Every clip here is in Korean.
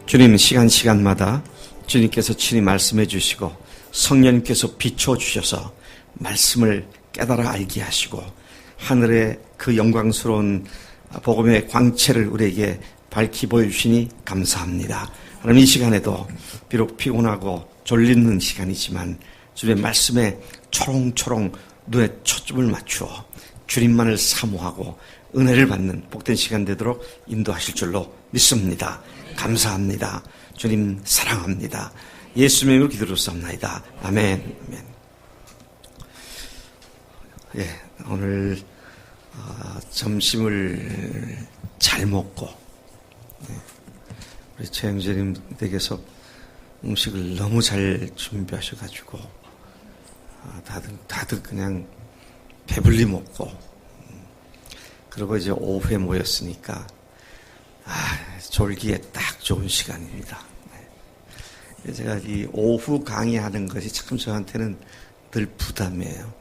주님 시간마다 주님께서 친히 말씀해 주시고 성령님께서 비춰주셔서 말씀을 깨달아 알게 하시고 하늘의 그 영광스러운 복음의 광채를 우리에게 밝히 보여주시니 감사합니다. 하나님, 이 시간에도 비록 피곤하고 졸리는 시간이지만 주님의 말씀에 초롱초롱 눈에 초점을 맞추어 주님만을 사모하고 은혜를 받는 복된 시간 되도록 인도하실 줄로 믿습니다. 감사합니다. 주님 사랑합니다. 예수님의 이름으로 기도드렸사옵나이다. 아멘. 아멘. 예, 오늘 점심을 잘 먹고 우리 최영재님 댁에서 음식을 너무 잘 준비하셔가지고 다들 그냥 배불리 먹고 그리고 이제 오후에 모였으니까 졸기에 딱 좋은 시간입니다. 제가 이 오후 강의하는 것이 참 저한테는 늘 부담이에요.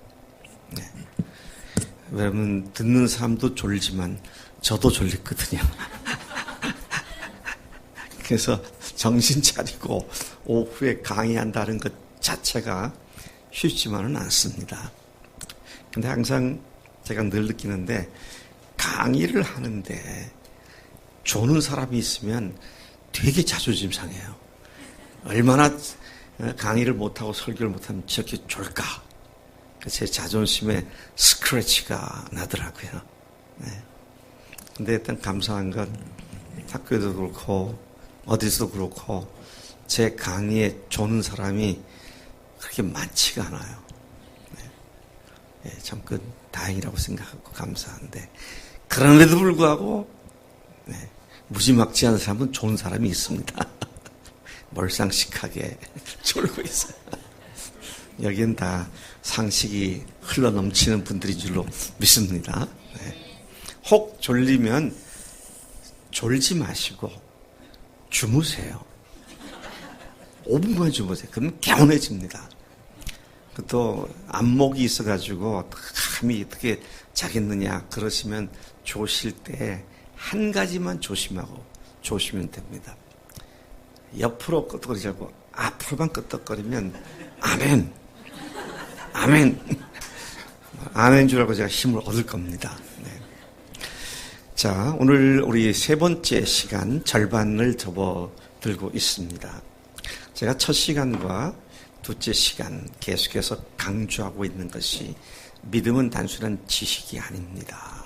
왜냐면 듣는 사람도 졸지만 저도 졸리거든요. 그래서 정신 차리고 오후에 강의한다는 것 자체가 쉽지만은 않습니다. 근데 항상 제가 늘 느끼는데 강의를 하는데 조는 사람이 있으면 되게 자존심 상해요. 얼마나 강의를 못하고 설교를 못하면 저렇게 졸까? 제 자존심에 스크래치가 나더라고요. 근데 일단 감사한 건 학교에도 그렇고 어디서도 그렇고 제 강의에 조는 사람이 그렇게 많지가 않아요. 참 그 다행이라고 생각하고 감사한데 그런데도 불구하고 무지막지한 사람은 좋은 사람이 있습니다. 몰상식하게 졸고 있어요. 여기는 다 상식이 흘러넘치는 분들인 줄로 믿습니다. 혹 졸리면 졸지 마시고 주무세요. 5분만 주무세요. 그러면 개운해집니다. 또 안목이 있어가지고 감히 어떻게 자겠느냐 그러시면 조실 때 한 가지만 조심하고 조시면 됩니다. 옆으로 끄덕거리지 않고 앞으로만 끄덕거리면 아멘, 아멘, 아멘 줄 알고 제가 힘을 얻을 겁니다. 자, 오늘 우리 세 번째 시간 절반을 접어들고 있습니다. 제가 첫 시간과 둘째 시간 계속해서 강조하고 있는 것이 믿음은 단순한 지식이 아닙니다.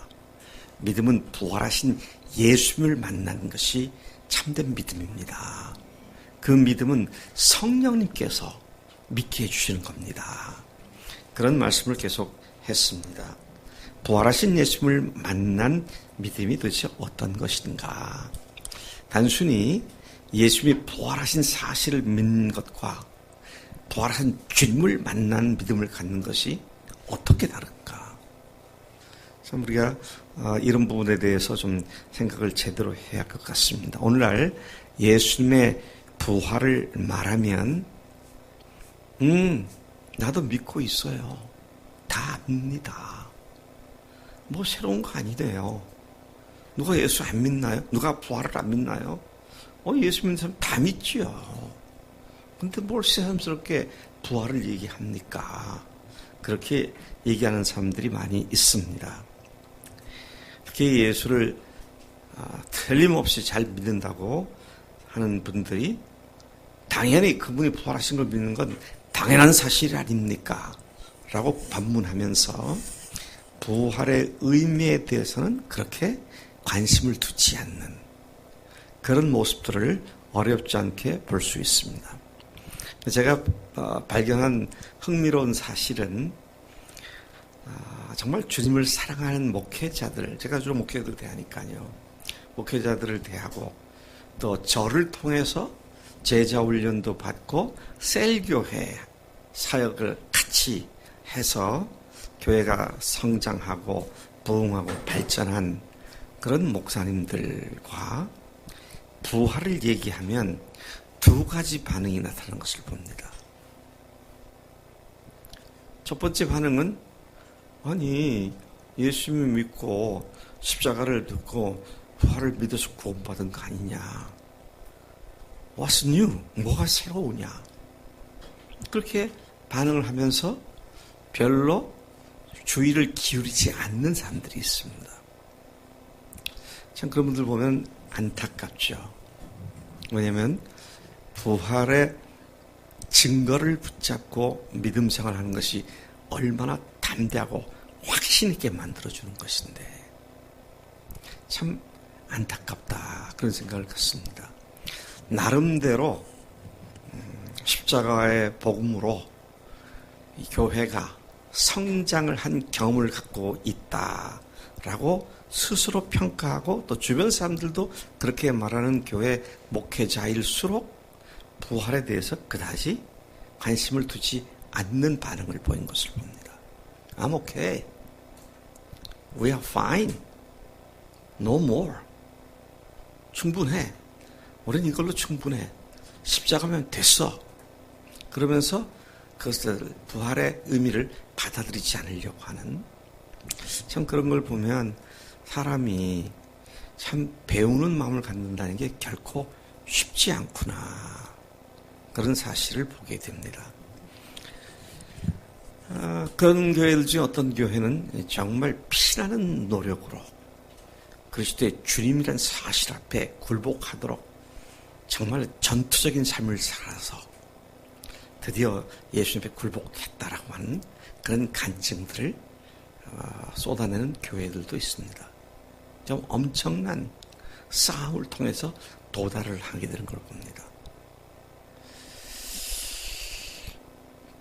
믿음은 부활하신 예수님을 만나는 것이 참된 믿음입니다. 그 믿음은 성령님께서 믿게 해주시는 겁니다. 그런 말씀을 계속 했습니다. 부활하신 예수님을 만난 믿음이 도대체 어떤 것인가? 단순히 예수님이 부활하신 사실을 믿는 것과 부활하신 주님을 만난 믿음을 갖는 것이 어떻게 다른가? 참 우리가 이런 부분에 대해서 좀 생각을 제대로 해야 할 것 같습니다. 오늘날 예수님의 부활을 말하면 나도 믿고 있어요. 다 믿니다. 뭐 새로운 거 아니래요. 누가 예수 안 믿나요? 누가 부활을 안 믿나요? 예수 믿는 사람 다 믿지요. 근데 뭘 새삼스럽게 부활을 얘기합니까? 그렇게 얘기하는 사람들이 많이 있습니다. 특히 예수를 틀림없이 잘 믿는다고 하는 분들이 당연히 그분이 부활하신 걸 믿는 건 당연한 사실이 아닙니까? 라고 반문하면서 부활의 의미에 대해서는 그렇게 관심을 두지 않는 그런 모습들을 어렵지 않게 볼 수 있습니다. 제가 발견한 흥미로운 사실은 정말 주님을 사랑하는 목회자들, 제가 주로 목회자들 대하니까요. 목회자들을 대하고 또 저를 통해서 제자 훈련도 받고 셀교회 사역을 같이 해서 교회가 성장하고 부흥하고 발전한 그런 목사님들과 부활을 얘기하면 두 가지 반응이 나타나는 것을 봅니다. 첫 번째 반응은 아니 예수님 믿고 십자가를 듣고 부활을 믿어서 구원받은 거 아니냐. What's new? 뭐가 새로우냐? 그렇게 반응을 하면서 별로 주의를 기울이지 않는 사람들이 있습니다. 참 그런 분들 보면 안타깝죠. 왜냐하면 부활의 증거를 붙잡고 믿음 생활하는 것이 얼마나 담대하고 확신 있게 만들어주는 것인데 참 안타깝다 그런 생각을 갖습니다. 나름대로 십자가의 복음으로 이 교회가 성장을 한 경험을 갖고 있다라고 스스로 평가하고 또 주변 사람들도 그렇게 말하는 교회 목회자일수록 부활에 대해서 그다지 관심을 두지 않는 반응을 보인 것을 봅니다. I'm okay. We are fine. No more. 충분해. 우린 이걸로 충분해. 십자가면 됐어. 그러면서 그것을 부활의 의미를 받아들이지 않으려고 하는 참 그런 걸 보면 사람이 참 배우는 마음을 갖는다는 게 결코 쉽지 않구나. 그런 사실을 보게 됩니다. 그런 교회들 중에 어떤 교회는 정말 피나는 노력으로 그리스도의 주님이란 사실 앞에 굴복하도록 정말 전투적인 삶을 살아서 드디어 예수님 앞에 굴복했다라고 하는 그런 간증들을 쏟아내는 교회들도 있습니다. 좀 엄청난 싸움을 통해서 도달을 하게 되는 걸 봅니다.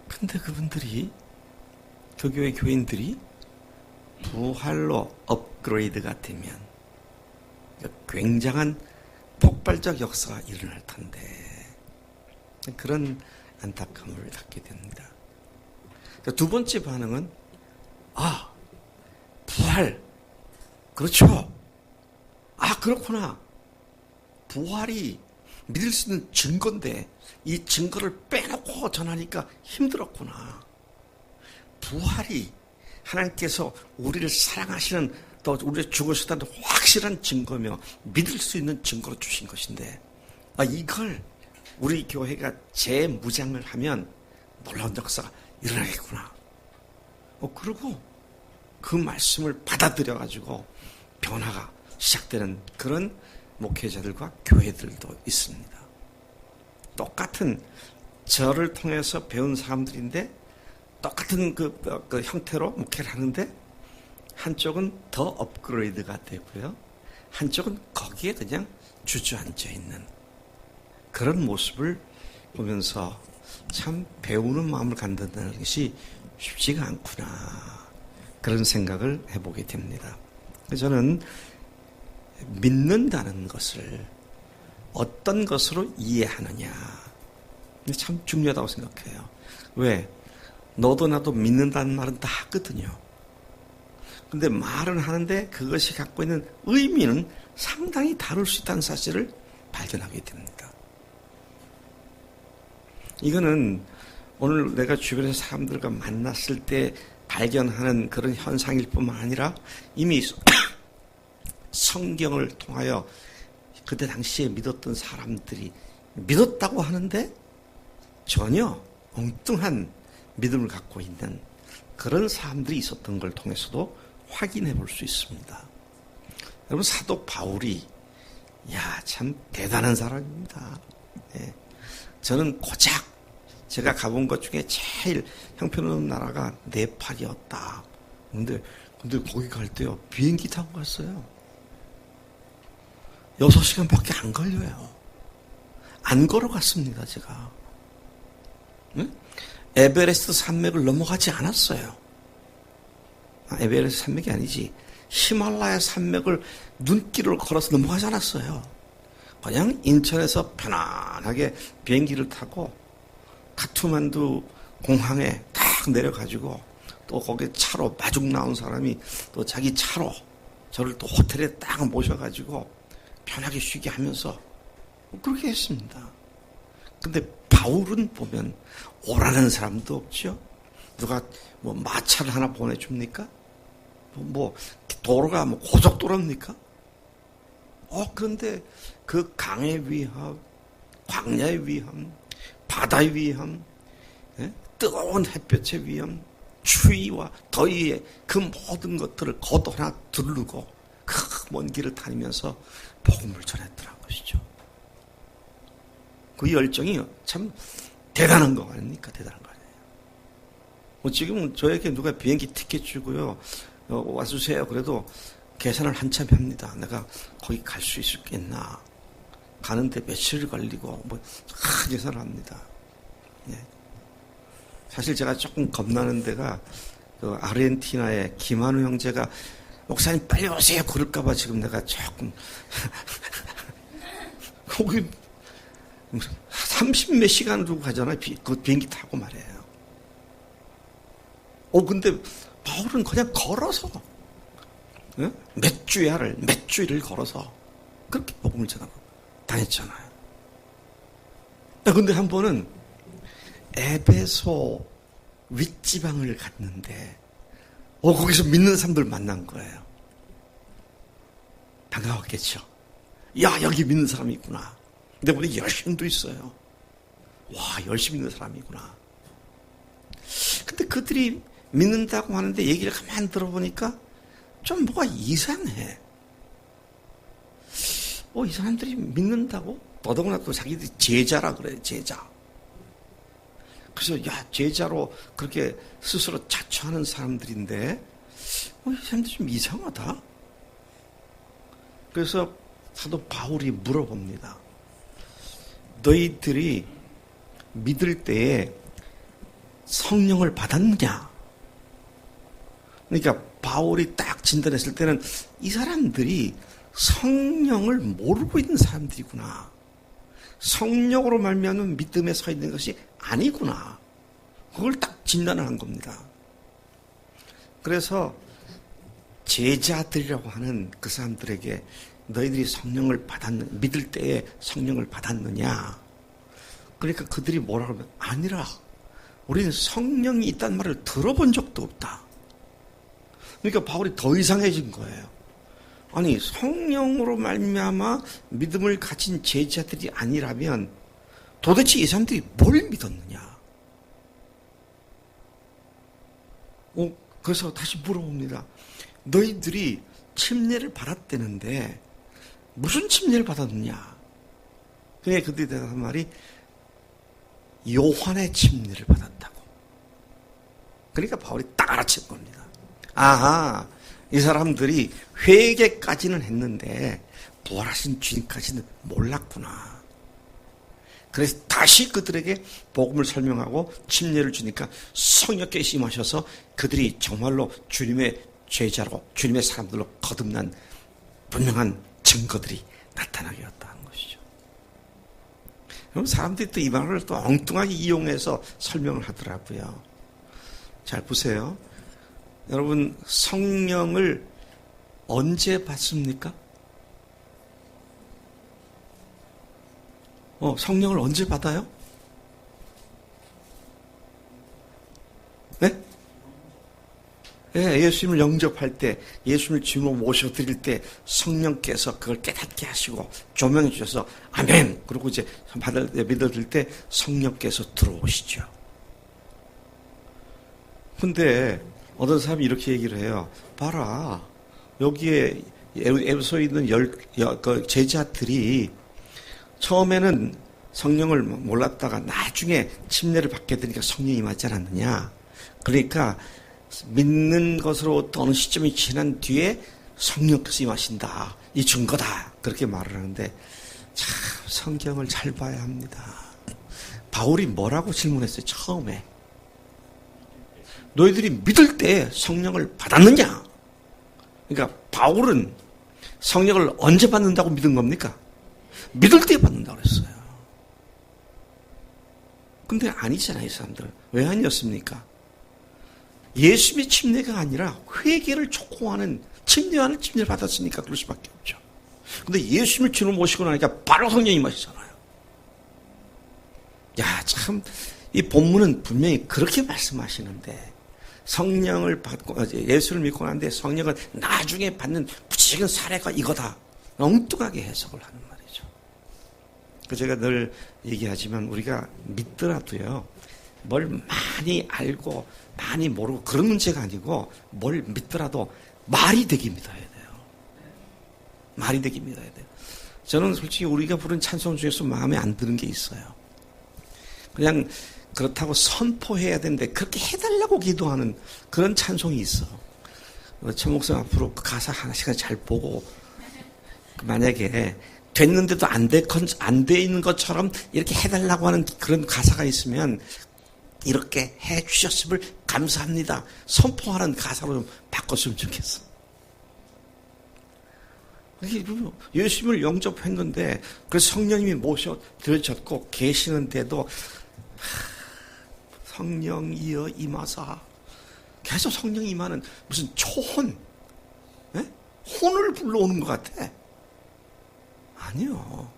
근데 그분들이 그 교회 교인들이 부활로 업그레이드가 되면 굉장한 폭발적 역사가 일어날 텐데 그런 안타까움을 갖게 됩니다. 두 번째 반응은 부활 그렇죠. 그렇구나. 부활이 믿을 수 있는 증거인데 이 증거를 빼놓고 전하니까 힘들었구나. 부활이 하나님께서 우리를 사랑하시는 또 우리를 죽으셨다는 확실한 증거며 믿을 수 있는 증거로 주신 것인데 이걸 우리 교회가 재무장을 하면 놀라운 역사가 일어나겠구나. 그리고 그 말씀을 받아들여가지고 변화가 시작되는 그런 목회자들과 교회들도 있습니다. 똑같은 저를 통해서 배운 사람들인데 똑같은 그 형태로 목회를 하는데 한쪽은 더 업그레이드가 되고요. 한쪽은 거기에 그냥 주저앉아 있는 그런 모습을 보면서 참 배우는 마음을 갖는다는 것이 쉽지가 않구나. 그런 생각을 해보게 됩니다. 저는 믿는다는 것을 어떤 것으로 이해하느냐. 참 중요하다고 생각해요. 왜? 너도 나도 믿는다는 말은 다 하거든요. 근데 말은 하는데 그것이 갖고 있는 의미는 상당히 다를 수 있다는 사실을 발견하게 됩니다. 이거는 오늘 내가 주변의 사람들과 만났을 때 발견하는 그런 현상일 뿐만 아니라 이미 성경을 통하여 그때 당시에 믿었던 사람들이 믿었다고 하는데 전혀 엉뚱한 믿음을 갖고 있는 그런 사람들이 있었던 걸 통해서도 확인해 볼 수 있습니다. 여러분 사도 바울이 참 대단한 사람입니다. 네. 저는 고작 제가 가본 것 중에 제일 형편없는 나라가 네팔이었다. 근데 거기 갈 때요 비행기 타고 갔어요. 6시간밖에 안 걸려요. 안 걸어갔습니다 제가. 응? 에베레스트 산맥을 넘어가지 않았어요. 에베레스트 산맥이 아니지. 히말라야 산맥을 눈길을 걸어서 넘어가지 않았어요. 그냥 인천에서 편안하게 비행기를 타고 카트만두 공항에 딱 내려가지고 또 거기에 차로 마중 나온 사람이 또 자기 차로 저를 또 호텔에 딱 모셔가지고 편하게 쉬게 하면서 그렇게 했습니다. 근데 바울은 보면 오라는 사람도 없죠. 누가 마차를 하나 보내줍니까? 도로가 고속도로입니까? 그런데 그 강의 위협, 광야의 위험, 바다의 위험, 뜨거운 햇볕의 위험, 추위와 더위의 그 모든 것들을 겉 하나 두르고 그 먼 길을 다니면서 복음을 전했더란 것이죠. 그 열정이 참 대단한 거 아닙니까? 대단한 거 아니에요. 지금 저에게 누가 비행기 티켓 주고요, 와주세요. 그래도 계산을 한참 합니다. 내가 거기 갈 수 있겠나? 가는데 며칠 걸리고 계산을 합니다. 예. 사실 제가 조금 겁나는 데가 그 아르헨티나의 김한우 형제가 목사님 빨리 오세요 그럴까봐 지금 내가 조금 거기 30몇 시간 두고 가잖아요. 그 비행기 타고 말이에요. 근데 바울은 그냥 걸어서 몇 주일을 걸어서 그렇게 복음을 전하고 다녔잖아요. 근데 한 번은 에베소 윗지방을 갔는데 거기서 믿는 사람들 만난 거예요. 반가웠겠죠. 야, 여기 믿는 사람이 있구나. 근데 우리 열심도 있어요. 와, 열심히 믿는 사람이구나. 근데 그들이 믿는다고 하는데 얘기를 가만히 들어보니까 좀 뭐가 이상해. 이 사람들이 믿는다고? 더더구나 또 자기들이 제자라 그래, 제자. 그래서 제자로 그렇게 스스로 자처하는 사람들인데 이 사람들이 좀 이상하다. 그래서 사도 바울이 물어봅니다. 너희들이 믿을 때에 성령을 받았느냐? 그러니까 바울이 딱 진단했을 때는 이 사람들이 성령을 모르고 있는 사람들이구나. 성령으로 말미암은 믿음에 서 있는 것이 아니구나. 그걸 딱 진단을 한 겁니다. 그래서 제자들이라고 하는 그 사람들에게 너희들이 믿을 때에 성령을 받았느냐? 그러니까 그들이 뭐라고 하면 아니라 우리는 성령이 있다는 말을 들어본 적도 없다. 그러니까 바울이 더 이상해진 거예요. 아니, 성령으로 말미암아 믿음을 가진 제자들이 아니라면 도대체 이 사람들이 뭘 믿었느냐? 그래서 다시 물어봅니다. 너희들이 침례를 받았다는데 무슨 침례를 받았느냐? 그게 그들이 대답한 말이 요한의 침례를 받았다고. 그러니까 바울이 딱 알아챈 겁니다. 아하, 이 사람들이 회개까지는 했는데 부활하신 주님까지는 몰랐구나. 그래서 다시 그들에게 복음을 설명하고 침례를 주니까 성령께서 임하셔서 그들이 정말로 주님의 제자로 주님의 사람들로 거듭난 분명한 증거들이 나타나게 되었다는 것이죠. 그럼 사람들이 또 이 말을 또 엉뚱하게 이용해서 설명을 하더라고요. 잘 보세요. 여러분, 성령을 언제 받습니까? 성령을 언제 받아요? 네? 네, 예수님을 영접할 때, 예수님을 주님으로 모셔드릴 때 성령께서 그걸 깨닫게 하시고 조명해 주셔서 아멘! 그리고 이제 믿어드릴 때 성령께서 들어오시죠. 근데 어떤 사람이 이렇게 얘기를 해요. 봐라, 여기에 에베소에 있는 그 제자들이 처음에는 성령을 몰랐다가 나중에 침례를 받게 되니까 성령이 임하지 않았느냐. 그러니까 믿는 것으로 어느 시점이 지난 뒤에 성령께서 임하신다. 이 증거다. 그렇게 말을 하는데 참 성경을 잘 봐야 합니다. 바울이 뭐라고 질문했어요? 처음에. 너희들이 믿을 때 성령을 받았느냐? 그러니까 바울은 성령을 언제 받는다고 믿은 겁니까? 믿을 때 받는다고 그랬어요. 근데 아니잖아요, 이 사람들. 왜 아니었습니까? 예수님의 침례가 아니라 회개를 촉구하는 침례하는 침례를 받았으니까 그럴 수밖에 없죠. 근데 예수님을 주로 모시고 나니까 바로 성령이 임하시잖아요. 야, 참, 이 본문은 분명히 그렇게 말씀하시는데 성령을 받고 예수를 믿고 나는데 성령을 나중에 받는 구체적인 사례가 이거다. 엉뚱하게 해석을 하는 말이죠. 제가 늘 얘기하지만 우리가 믿더라도요, 뭘 많이 알고 많이 모르고 그런 문제가 아니고 뭘 믿더라도 말이 되게 믿어야 돼요. 말이 되게 믿어야 돼요. 저는 솔직히 우리가 부른 찬송 중에서 마음에 안 드는 게 있어요. 그냥 그렇다고 선포해야 되는데 그렇게 해달라고 기도하는 그런 찬송이 있어. 천 목사 앞으로 그 가사 하나씩은 잘 보고 만약에 됐는데도 안 돼 있는 것처럼 이렇게 해달라고 하는 그런 가사가 있으면 이렇게 해 주셨음을 감사합니다. 선포하는 가사로 좀 바꿨으면 좋겠어. 예수님을 영접한 건데 그래서 성령님이 모셔 들으셨고 계시는데도 성령이여 임하사 계속 성령 임하는 무슨 초혼, 혼을 불러오는 것 같아. 아니요.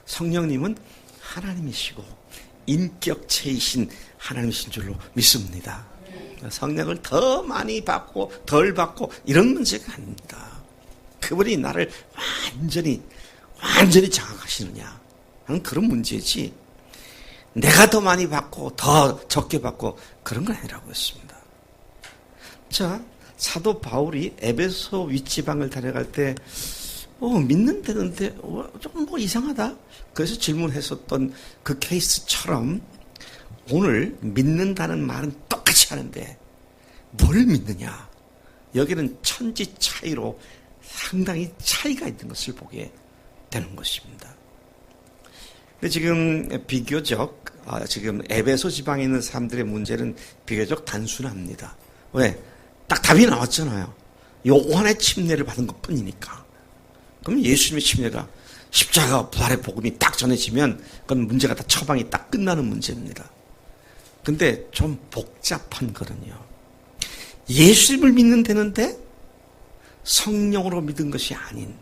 성령님은 하나님이시고 인격체이신 하나님이신 줄로 믿습니다. 성령을 더 많이 받고 덜 받고 이런 문제가 아닙니다. 그분이 나를 완전히 장악하시느냐 하는 그런 문제지, 내가 더 많이 받고 더 적게 받고 그런 건 아니라고 했습니다. 자, 사도 바울이 에베소 윗지방을 다녀갈 때 믿는다는데 조금 이상하다. 그래서 질문했었던 그 케이스처럼 오늘 믿는다는 말은 똑같이 하는데 뭘 믿느냐? 여기는 천지 차이로 상당히 차이가 있는 것을 보게 되는 것입니다. 근데 지금 비교적 지금 에베소 지방에 있는 사람들의 문제는 비교적 단순합니다. 왜? 딱 답이 나왔잖아요. 요한의 침례를 받은 것 뿐이니까. 그럼 예수님의 침례가 십자가 부활의 복음이 딱 전해지면 그건 문제가 다 처방이 딱 끝나는 문제입니다. 근데 좀 복잡한 거는요, 예수님을 믿는 데는데 성령으로 믿은 것이 아닌,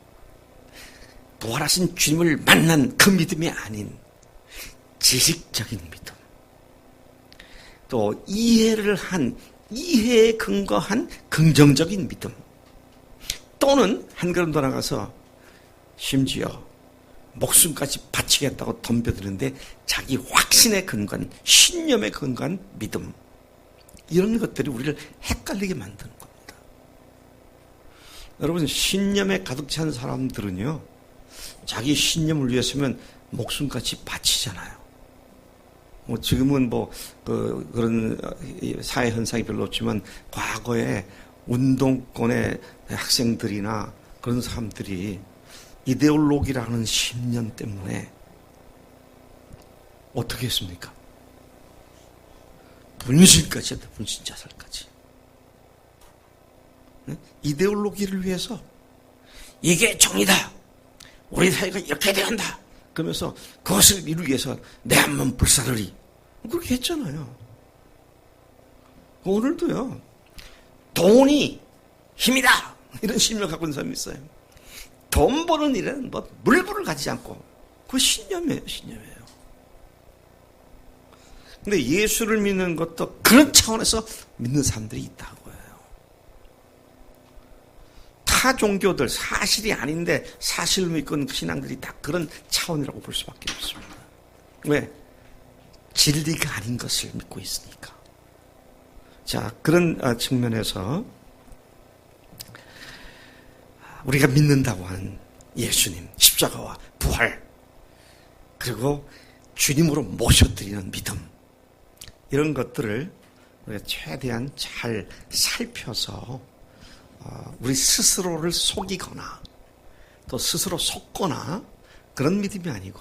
부활하신 주님을 만난 그 믿음이 아닌 지식적인 믿음, 또 이해에 근거한 긍정적인 믿음, 또는 한 걸음 더 나가서 심지어 목숨까지 바치겠다고 덤벼드는데 자기 확신에 근거한, 신념에 근거한 믿음, 이런 것들이 우리를 헷갈리게 만드는 겁니다. 여러분, 신념에 가득 찬 사람들은요, 자기 신념을 위해서면 목숨까지 바치잖아요. 지금은 그런 사회 현상이 별로 없지만 과거에 운동권의 학생들이나 그런 사람들이 이데올로기라는 신념 때문에 어떻게 했습니까? 분신까지 했다. 분신 자살까지. 이데올로기를 위해서 이게 정의다, 우리 사회가 이렇게 돼야 한다 그러면서 그것을 이루기 위해서 내 한 몸 불사르리, 그렇게 했잖아요. 오늘도요, 돈이 힘이다 이런 신념을 갖고 있는 사람이 있어요. 돈 버는 일은 물불을 가지지 않고, 그거 신념이에요. 근데 예수를 믿는 것도 그런 차원에서 믿는 사람들이 있다고요. 타 종교들, 사실이 아닌데 사실로 믿고 있는 신앙들이 다 그런 차원이라고 볼 수밖에 없습니다. 왜? 진리가 아닌 것을 믿고 있으니까. 자, 그런 측면에서 우리가 믿는다고 하는 예수님, 십자가와 부활, 그리고 주님으로 모셔드리는 믿음, 이런 것들을 우리가 최대한 잘 살펴서 우리 스스로를 속이거나 또 스스로 속거나 그런 믿음이 아니고,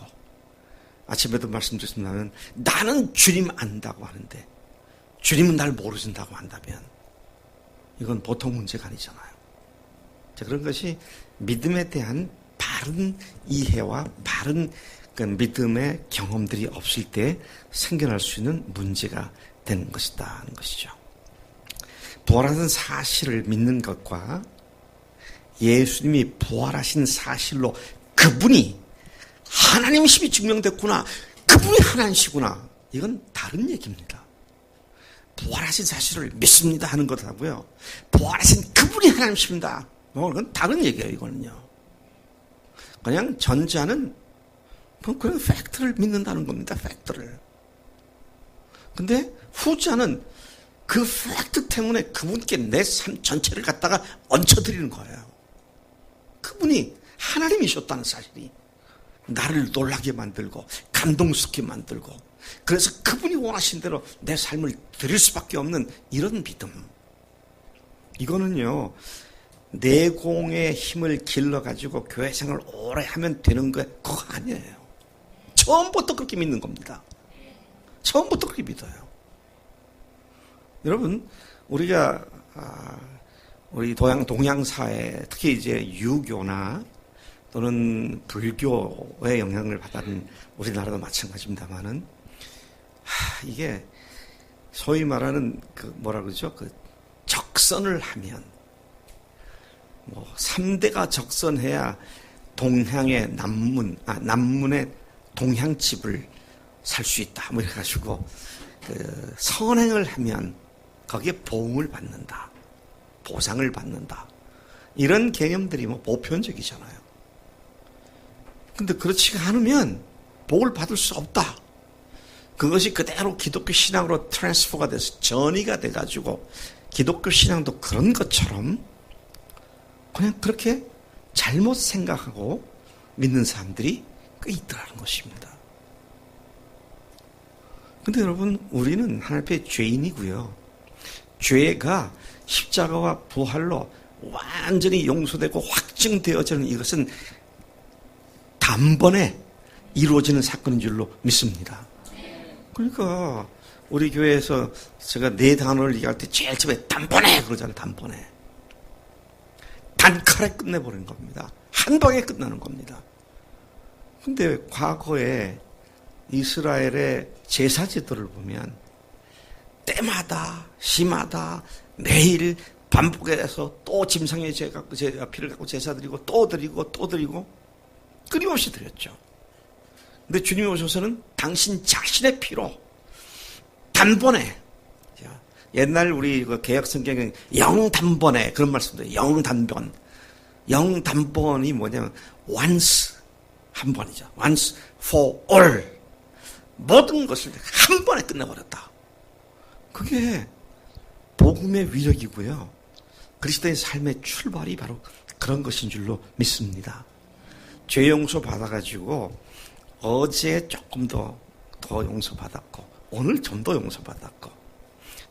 아침에도 말씀드렸습니다만 나는 주님 안다고 하는데 주님은 날 모르신다고 한다면 이건 보통 문제가 아니잖아요. 자, 그런 것이 믿음에 대한 바른 이해와 바른 그 믿음의 경험들이 없을 때 생겨날 수 있는 문제가 되는 것이다 하는 것이죠. 부활하신 사실을 믿는 것과 예수님이 부활하신 사실로 그분이 하나님이심이 증명됐구나, 그분이 하나님이시구나, 이건 다른 얘기입니다. 부활하신 사실을 믿습니다 하는 것하고요, 부활하신 그분이 하나님이십니다, 그건 다른 얘기예요. 이거는요, 그냥 전자는 그런 팩트를 믿는다는 겁니다. 팩트를. 근데 후자는 그 팩트 때문에 그분께 내 삶 전체를 갖다가 얹혀드리는 거예요. 그분이 하나님이셨다는 사실이 나를 놀라게 만들고 감동스럽게 만들고, 그래서 그분이 원하신 대로 내 삶을 드릴 수밖에 없는 이런 믿음. 이거는요, 내공의 힘을 길러가지고 교회 생활을 오래 하면 되는 거 그거 아니에요. 처음부터 그렇게 믿는 겁니다. 처음부터 그렇게 믿어요. 여러분, 우리가 우리 동양사회, 특히 이제 유교나 또는 불교의 영향을 받은 우리나라도 마찬가지입니다만은, 이게 소위 말하는 그 뭐라 그러죠? 그 적선을 하면, 3대가 적선해야 동향의 남문의 동향집을 살 수 있다. 뭐 이래가지고, 그 선행을 하면 거기에 보응을 받는다. 보상을 받는다. 이런 개념들이 보편적이잖아요. 근데 그렇지가 않으면 복을 받을 수 없다. 그것이 그대로 기독교 신앙으로 트랜스퍼가 돼서 전이가 돼가지고 기독교 신앙도 그런 것처럼 그냥 그렇게 잘못 생각하고 믿는 사람들이 꽤 있더라는 것입니다. 근데 여러분, 우리는 하나님 앞에 죄인이고요. 죄가 십자가와 부활로 완전히 용서되고 확증되어지는 이것은 단번에 이루어지는 사건인 줄로 믿습니다. 그러니까 우리 교회에서 제가 네 단어를 얘기할 때 제일 처음에 단번에 그러잖아요. 단번에. 단칼에 끝내버리는 겁니다. 한 방에 끝나는 겁니다. 근데 과거에 이스라엘의 제사제도를 보면 때마다 시마다 매일 반복해서 또 짐승의 피를 갖고 제사 드리고 또 드리고 또 드리고 끊임없이 드렸죠. 근데 주님이 오셔서는 당신 자신의 피로 단번에, 옛날 우리 개역 성경에 영단번에 그런 말씀도 해요. 영단번. 영단번이 뭐냐면 once, 한 번이죠. once for all. 모든 것을 한 번에 끝내버렸다. 그게 복음의 위력이고요. 그리스도의 삶의 출발이 바로 그런 것인 줄로 믿습니다. 죄 용서 받아가지고 어제 조금 더 용서받았고, 오늘 좀 더 용서받았고,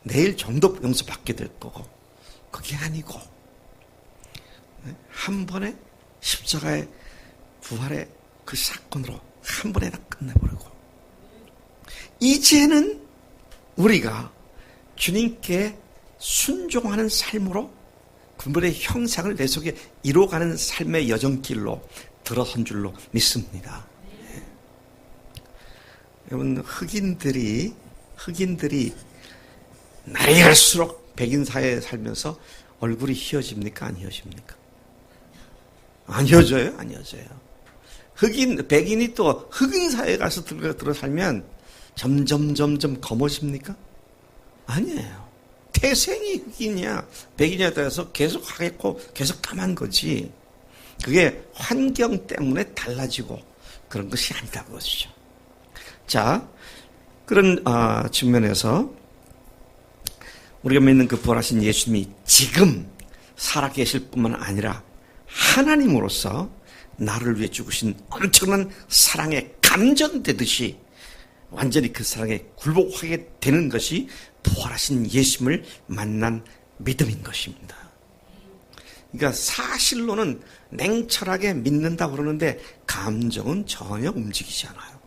내일 좀 더 용서받게 될 거고, 그게 아니고 한 번에 십자가의 부활의 그 사건으로 한 번에 다 끝내버리고, 이제는 우리가 주님께 순종하는 삶으로 그분의 형상을 내 속에 이루어가는 삶의 여정길로 들어선 줄로 믿습니다. 네. 여러분, 흑인들이 날이 갈수록 백인 사회에 살면서 얼굴이 희어집니까? 안 희어집니까? 안 희어져요? 안 희어져요. 백인이 또 흑인 사회에 가서 들어 살면 점점 검어집니까? 아니에요. 태생이 흑인이야 백인이야 따라서 계속 하겠고 계속 까만 거지, 그게 환경 때문에 달라지고 그런 것이 아니다고 것이죠. 자, 그런 측면에서 우리가 믿는 그 부활하신 예수님이 지금 살아계실 뿐만 아니라 하나님으로서 나를 위해 죽으신 엄청난 사랑에 감전되듯이 완전히 그 사랑에 굴복하게 되는 것이 부활하신 예수님을 만난 믿음인 것입니다. 그러니까 사실로는 냉철하게 믿는다고 그러는데 감정은 전혀 움직이지 않아요.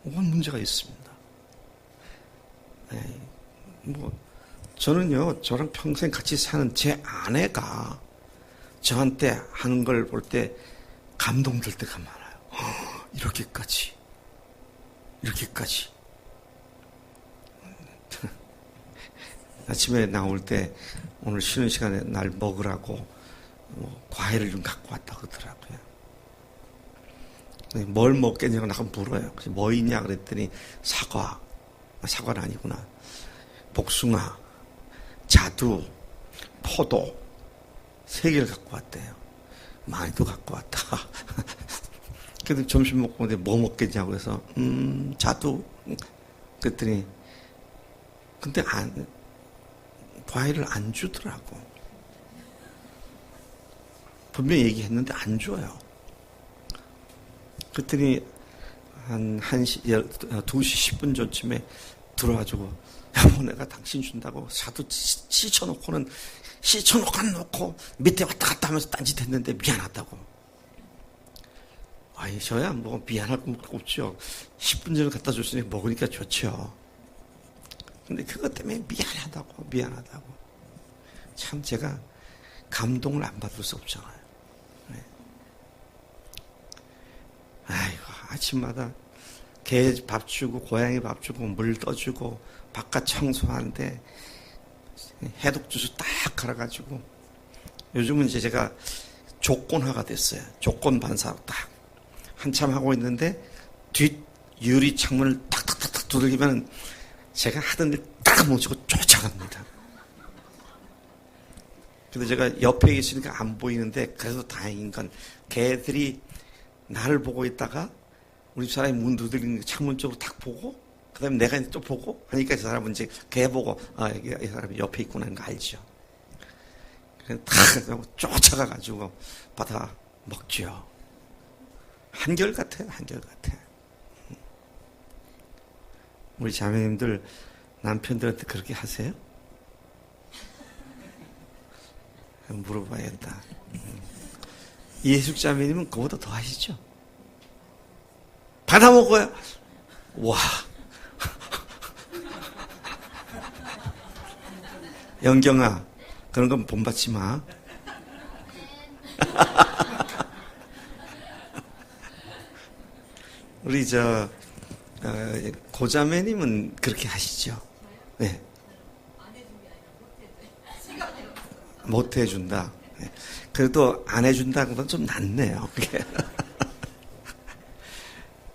뭔 문제가 있습니다. 저는요, 저랑 평생 같이 사는 제 아내가 저한테 하는 걸 볼 때 감동될 때가 많아요. 이렇게까지. 아침에 나올 때 오늘 쉬는 시간에 날 먹으라고 과일을 좀 갖고 왔다 그러더라고요. 뭘 먹겠냐고 나가 물어요. 그래서 뭐 있냐 그랬더니 사과는 아니구나. 복숭아, 자두, 포도 3개를 갖고 왔대요. 많이도 갖고 왔다. 그래도 점심 먹고 뭐 먹겠냐고 해서 자두. 그랬더니 근데 과일을 안 주더라고. 분명히 얘기했는데 안 줘요. 그랬더니 한 2시 10분 전쯤에 들어와가지고 여보 내가 당신 준다고 자두 씻어놓고 안 놓고 밑에 왔다 갔다 하면서 딴짓했는데 미안하다고. 아니 저야 뭐 미안할 거 없죠. 10분 전에 갖다 줬으니 먹으니까 좋죠. 근데 그것 때문에 미안하다고. 참 제가 감동을 안 받을 수 없잖아요. 네. 아이고 아침마다 개 밥 주고 고양이 밥 주고 물 떠주고 바깥 청소하는데 해독 주스 딱 갈아가지고 요즘은 이제 제가 조건화가 됐어요. 조건 반사로 딱 한참 하고 있는데 뒷 유리 창문을 탁탁탁탁 두들기면 제가 하던 일 딱 멈추고 쫓아갑니다. 근데 제가 옆에 있으니까 안 보이는데 그래도 다행인 건 개들이 나를 보고 있다가 우리 집 사람이 문 두드리는 창문 쪽으로 딱 보고 그 다음에 내가 또 보고 하니까 이 사람은 이제 개 보고 이 사람이 옆에 있구나 하는 거 알죠. 그래서 탁 쫓아가가지고 받아 먹죠. 한결같아요. 우리 자매님들 남편들한테 그렇게 하세요? 물어봐야겠다. 이해숙 자매님은 그거보다 더 하시죠? 받아 먹어요. 와. 영경아, 그런 건 본받지 마. 우리 고자매님은 그렇게 하시죠? 네. 못 해준다. 네. 그래도 안 해준다는 건 좀 낫네요. 그게.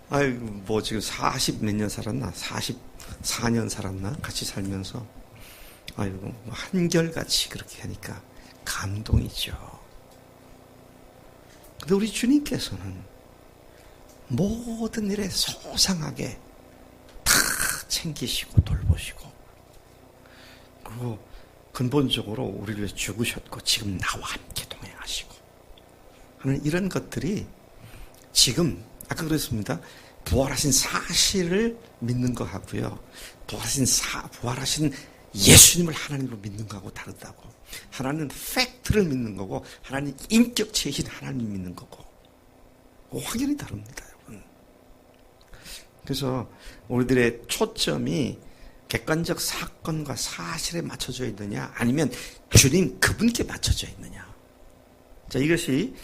아이고, 뭐 지금 40 몇 년 살았나? 44년 살았나? 같이 살면서. 아이고, 한결같이 그렇게 하니까 감동이죠. 근데 우리 주님께서는 모든 일에 소상하게 다 챙기시고 돌보시고, 그리고 근본적으로 우리를 위해 죽으셨고 지금 나와 함께 동행하시고 하는 이런 것들이 지금 아까 그랬습니다. 부활하신 사실을 믿는 거하고요. 부활하신 예수님을 하나님으로 믿는 거하고 다르다고. 하나는 팩트를 믿는 거고 하나는 인격체이신 하나님 믿는 거고 확연히 다릅니다. 여러분. 그래서 우리들의 초점이 객관적 사건과 사실에 맞춰져 있느냐 아니면 주님 그분께 맞춰져 있느냐. 자, 이것이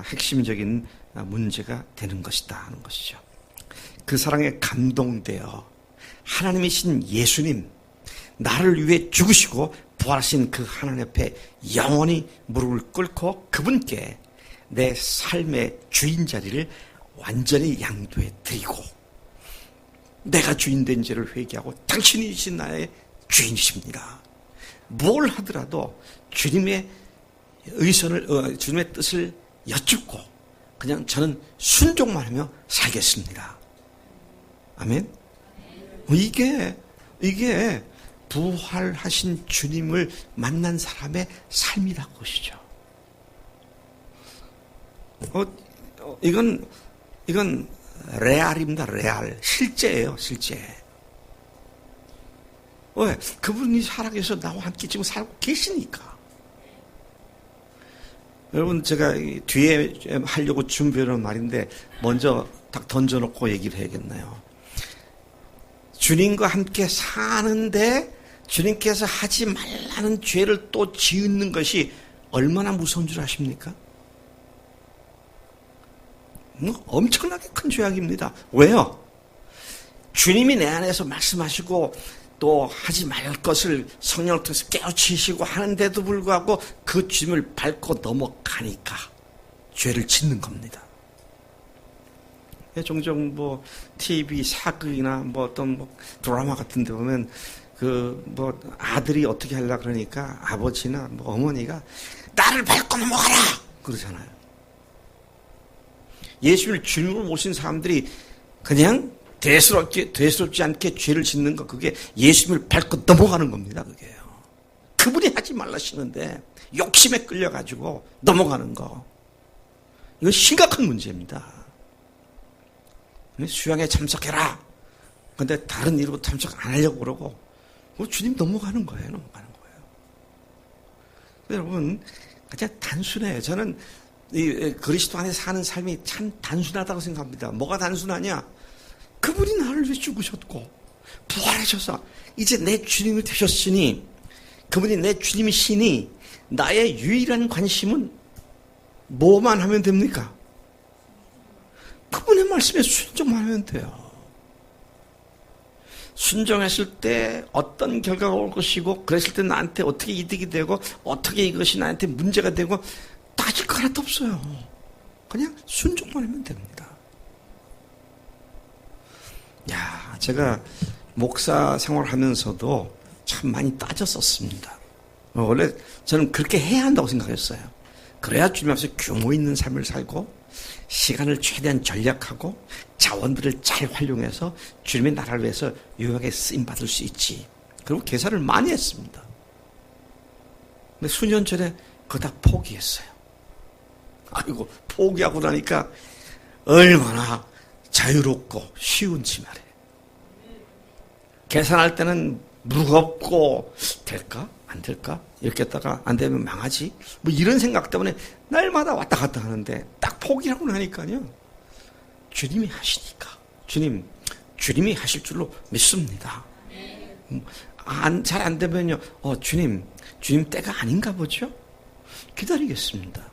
핵심적인 문제가 되는 것이다 하는 것이죠. 그 사랑에 감동되어 하나님이신 예수님, 나를 위해 죽으시고 부활하신 그 하나님 앞에 영원히 무릎을 꿇고 그분께 내 삶의 주인 자리를 완전히 양도해 드리고 내가 주인된 죄를 회개하고 당신이신 나의 주인이십니다. 뭘 하더라도 주님의 주님의 뜻을 여쭙고 그냥 저는 순종만 하며 살겠습니다. 아멘. 이게 부활하신 주님을 만난 사람의 삶이라고 하시죠. 이건 레알입니다. 레알. 실제예요. 실제. 왜? 그분이 살아계셔서 나와 함께 지금 살고 계시니까. 여러분, 제가 뒤에 하려고 준비해놓은 말인데 먼저 딱 던져놓고 얘기를 해야겠나요? 주님과 함께 사는데 주님께서 하지 말라는 죄를 또 지은 것이 얼마나 무서운 줄 아십니까? 엄청나게 큰 죄악입니다. 왜요? 주님이 내 안에서 말씀하시고 또 하지 말 것을 성령을 통해서 깨우치시고 하는데도 불구하고 그 주님을 밟고 넘어가니까 죄를 짓는 겁니다. 종종 TV 사극이나 어떤 드라마 같은 데 보면 아들이 어떻게 하려고 그러니까 아버지나 어머니가 나를 밟고 넘어가라! 그러잖아요. 예수를 주님으로 모신 사람들이 그냥 대수롭지 않게 죄를 짓는 거, 그게 예수님을 밟고 넘어가는 겁니다, 그게요. 그분이 하지 말라시는데 욕심에 끌려가지고 넘어가는 거. 이건 심각한 문제입니다. 수양에 참석해라. 근데 다른 이유로 참석 안 하려고 그러고, 주님 넘어가는 거예요, 넘어가는 거예요. 여러분, 그냥 단순해요. 저는 이 그리스도 안에 사는 삶이 참 단순하다고 생각합니다. 뭐가 단순하냐? 그분이 나를 위해 죽으셨고 부활하셔서 이제 내 주님이 되셨으니, 그분이 내 주님이시니 나의 유일한 관심은 뭐만 하면 됩니까? 그분의 말씀에 순종만 하면 돼요. 순종했을 때 어떤 결과가 올 것이고, 그랬을 때 나한테 어떻게 이득이 되고, 어떻게 이것이 나한테 문제가 되고, 따질 거 하나도 없어요. 그냥 순종만 하면 됩니다. 야, 제가 목사 생활하면서도 참 많이 따졌었습니다. 원래 저는 그렇게 해야 한다고 생각했어요. 그래야 주님 앞에서 규모 있는 삶을 살고, 시간을 최대한 전략하고, 자원들을 잘 활용해서 주님의 나라를 위해서 유용하게 쓰임받을 수 있지. 그리고 계산을 많이 했습니다. 근데 수년 전에 그거 다 포기했어요. 아이고, 포기하고 나니까 얼마나 자유롭고 쉬운지 말이에요. 계산할 때는 무겁고, 될까? 안 될까? 이렇게 했다가 안 되면 망하지? 뭐 이런 생각 때문에 날마다 왔다 갔다 하는데, 딱 포기하고 나니까요, 주님이 하시니까, 주님이 하실 줄로 믿습니다. 잘 안 되면요, 주님 때가 아닌가 보죠? 기다리겠습니다.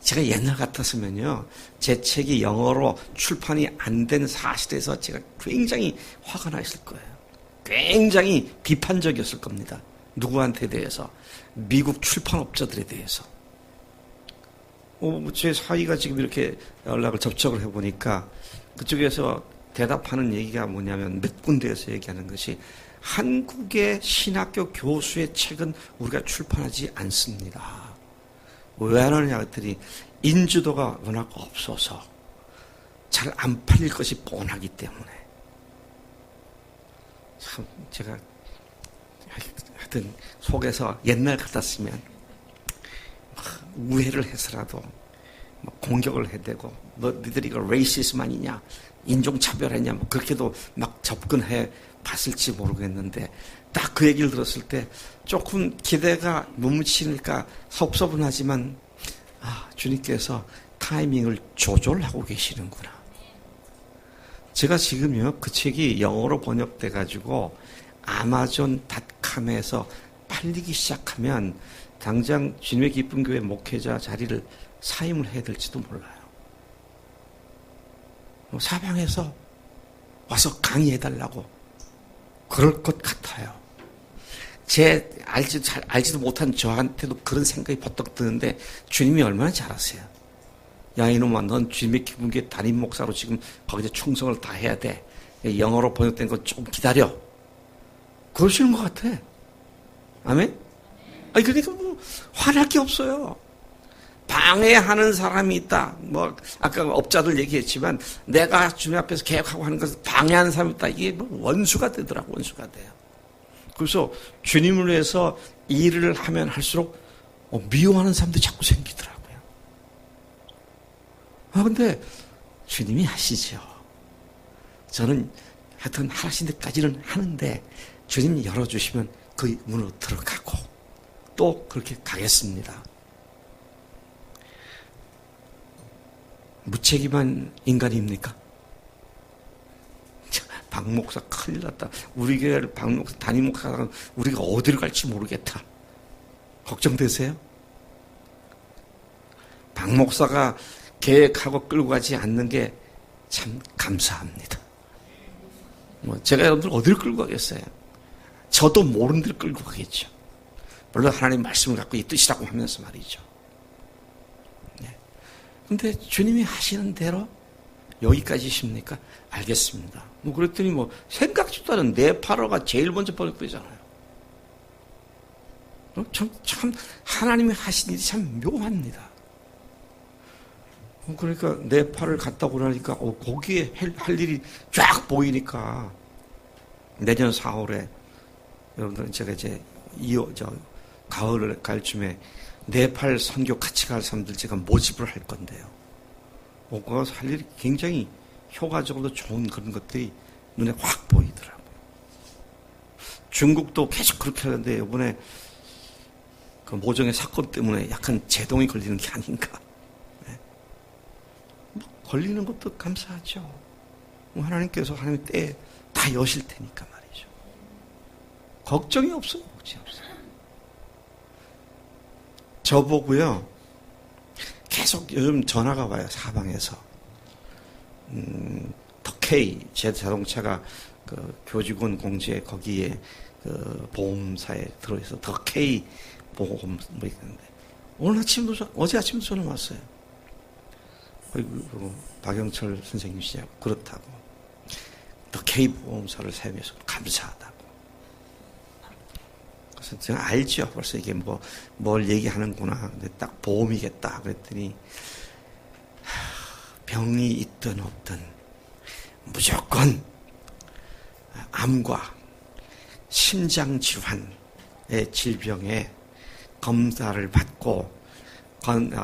제가 옛날 같았으면요, 제 책이 영어로 출판이 안 된 사실에서 제가 굉장히 화가 나 있을 거예요. 굉장히 비판적이었을 겁니다. 누구한테 대해서? 미국 출판업자들에 대해서. 제 사위가 지금 이렇게 접촉을 해보니까 그쪽에서 대답하는 얘기가 뭐냐면, 몇 군데에서 얘기하는 것이, 한국의 신학교 교수의 책은 우리가 출판하지 않습니다. 왜 안 하느냐 했더니, 인지도가 워낙 없어서 잘 안 팔릴 것이 뻔하기 때문에. 참 제가 하여튼 속에서 옛날 같았으면 우회를 해서라도 공격을 해대고, 너희들이 이거 레이시즘 아니냐, 인종차별하냐, 그렇게도 막 접근해 봤을지 모르겠는데, 딱 그 얘기를 들었을 때 조금 기대가 못 미치니까 섭섭하지만, 주님께서 타이밍을 조절하고 계시는구나. 제가 지금요, 그 책이 영어로 번역돼 가지고 아마존닷컴에서 팔리기 시작하면 당장 주님의 기쁜 교회 목회자 자리를 사임을 해야 될지도 몰라요. 사방에서 와서 강의해달라고 그럴 것 같아요. 잘 알지도 못한 저한테도 그런 생각이 버떡 드는데, 주님이 얼마나 잘 아세요. 야, 이놈아, 넌 주님의 기쁜 교회 담임 목사로 지금 거기에 충성을 다 해야 돼. 영어로 번역된 건 좀 기다려. 그러시는 것 같아. 아멘? 그러니까 화날 게 없어요. 방해하는 사람이 있다. 아까 업자들 얘기했지만, 내가 주님 앞에서 계획하고 하는 것을 방해하는 사람이 있다. 이게 원수가 되더라고, 원수가 돼요. 그래서 주님을 위해서 일을 하면 할수록 미워하는 사람들이 자꾸 생기더라고요. 근데 주님이 하시죠. 저는 하여튼 하신 데까지는 하는데, 주님이 열어주시면 그 문으로 들어가고 또 그렇게 가겠습니다. 무책임한 인간입니까? 박 목사 큰일 났다. 우리 교회를 박 목사, 담임 목사가 우리가 어디를 갈지 모르겠다. 걱정되세요? 박 목사가 계획하고 끌고 가지 않는 게 참 감사합니다. 제가 여러분들 어디를 끌고 가겠어요? 저도 모르는 데를 끌고 가겠죠. 물론 하나님 말씀을 갖고 이 뜻이라고 하면서 말이죠. 근데 주님이 하시는 대로 여기까지십니까? 알겠습니다. 그랬더니 생각지도 않은 네팔어가 제일 먼저 번역되잖아요. 참 하나님이 하신 일이 참 묘합니다. 그러니까 내 팔을 갖다 오라니까 거기에 할 일이 쫙 보이니까 내년 4월에 여러분들 제가 이제 가을을 갈 쯤에 네팔 선교 같이 갈 사람들 제가 모집을 할 건데요. 거기서 할 일이 굉장히 효과적으로 좋은 그런 것들이 눈에 확 보이더라고요. 중국도 계속 그렇게 하는데 이번에 그 모종의 사건 때문에 약간 제동이 걸리는 게 아닌가. 네. 걸리는 것도 감사하죠. 하나님께서 하나님의 때에 다 여실 테니까 말이죠. 걱정이 없어요. 걱정이 없어요. 저보고요. 계속 요즘 전화가 와요. 사방에서. 더케이 제 자동차가 그 교직원 공제 거기에 그 보험사에 들어있어. 더케이 보험 뭐 있는데 오늘 아침도 어제 아침도 전화 왔어요. 박영철 선생님이시냐고 그렇다고. 더케이 보험사를 사용해서 감사하다고. 그래서 제가 알죠. 벌써 이게 뭘 얘기하는구나. 근데 딱 보험이겠다. 그랬더니 병이 있든 없든 무조건 암과 심장질환의 질병에 검사를 받고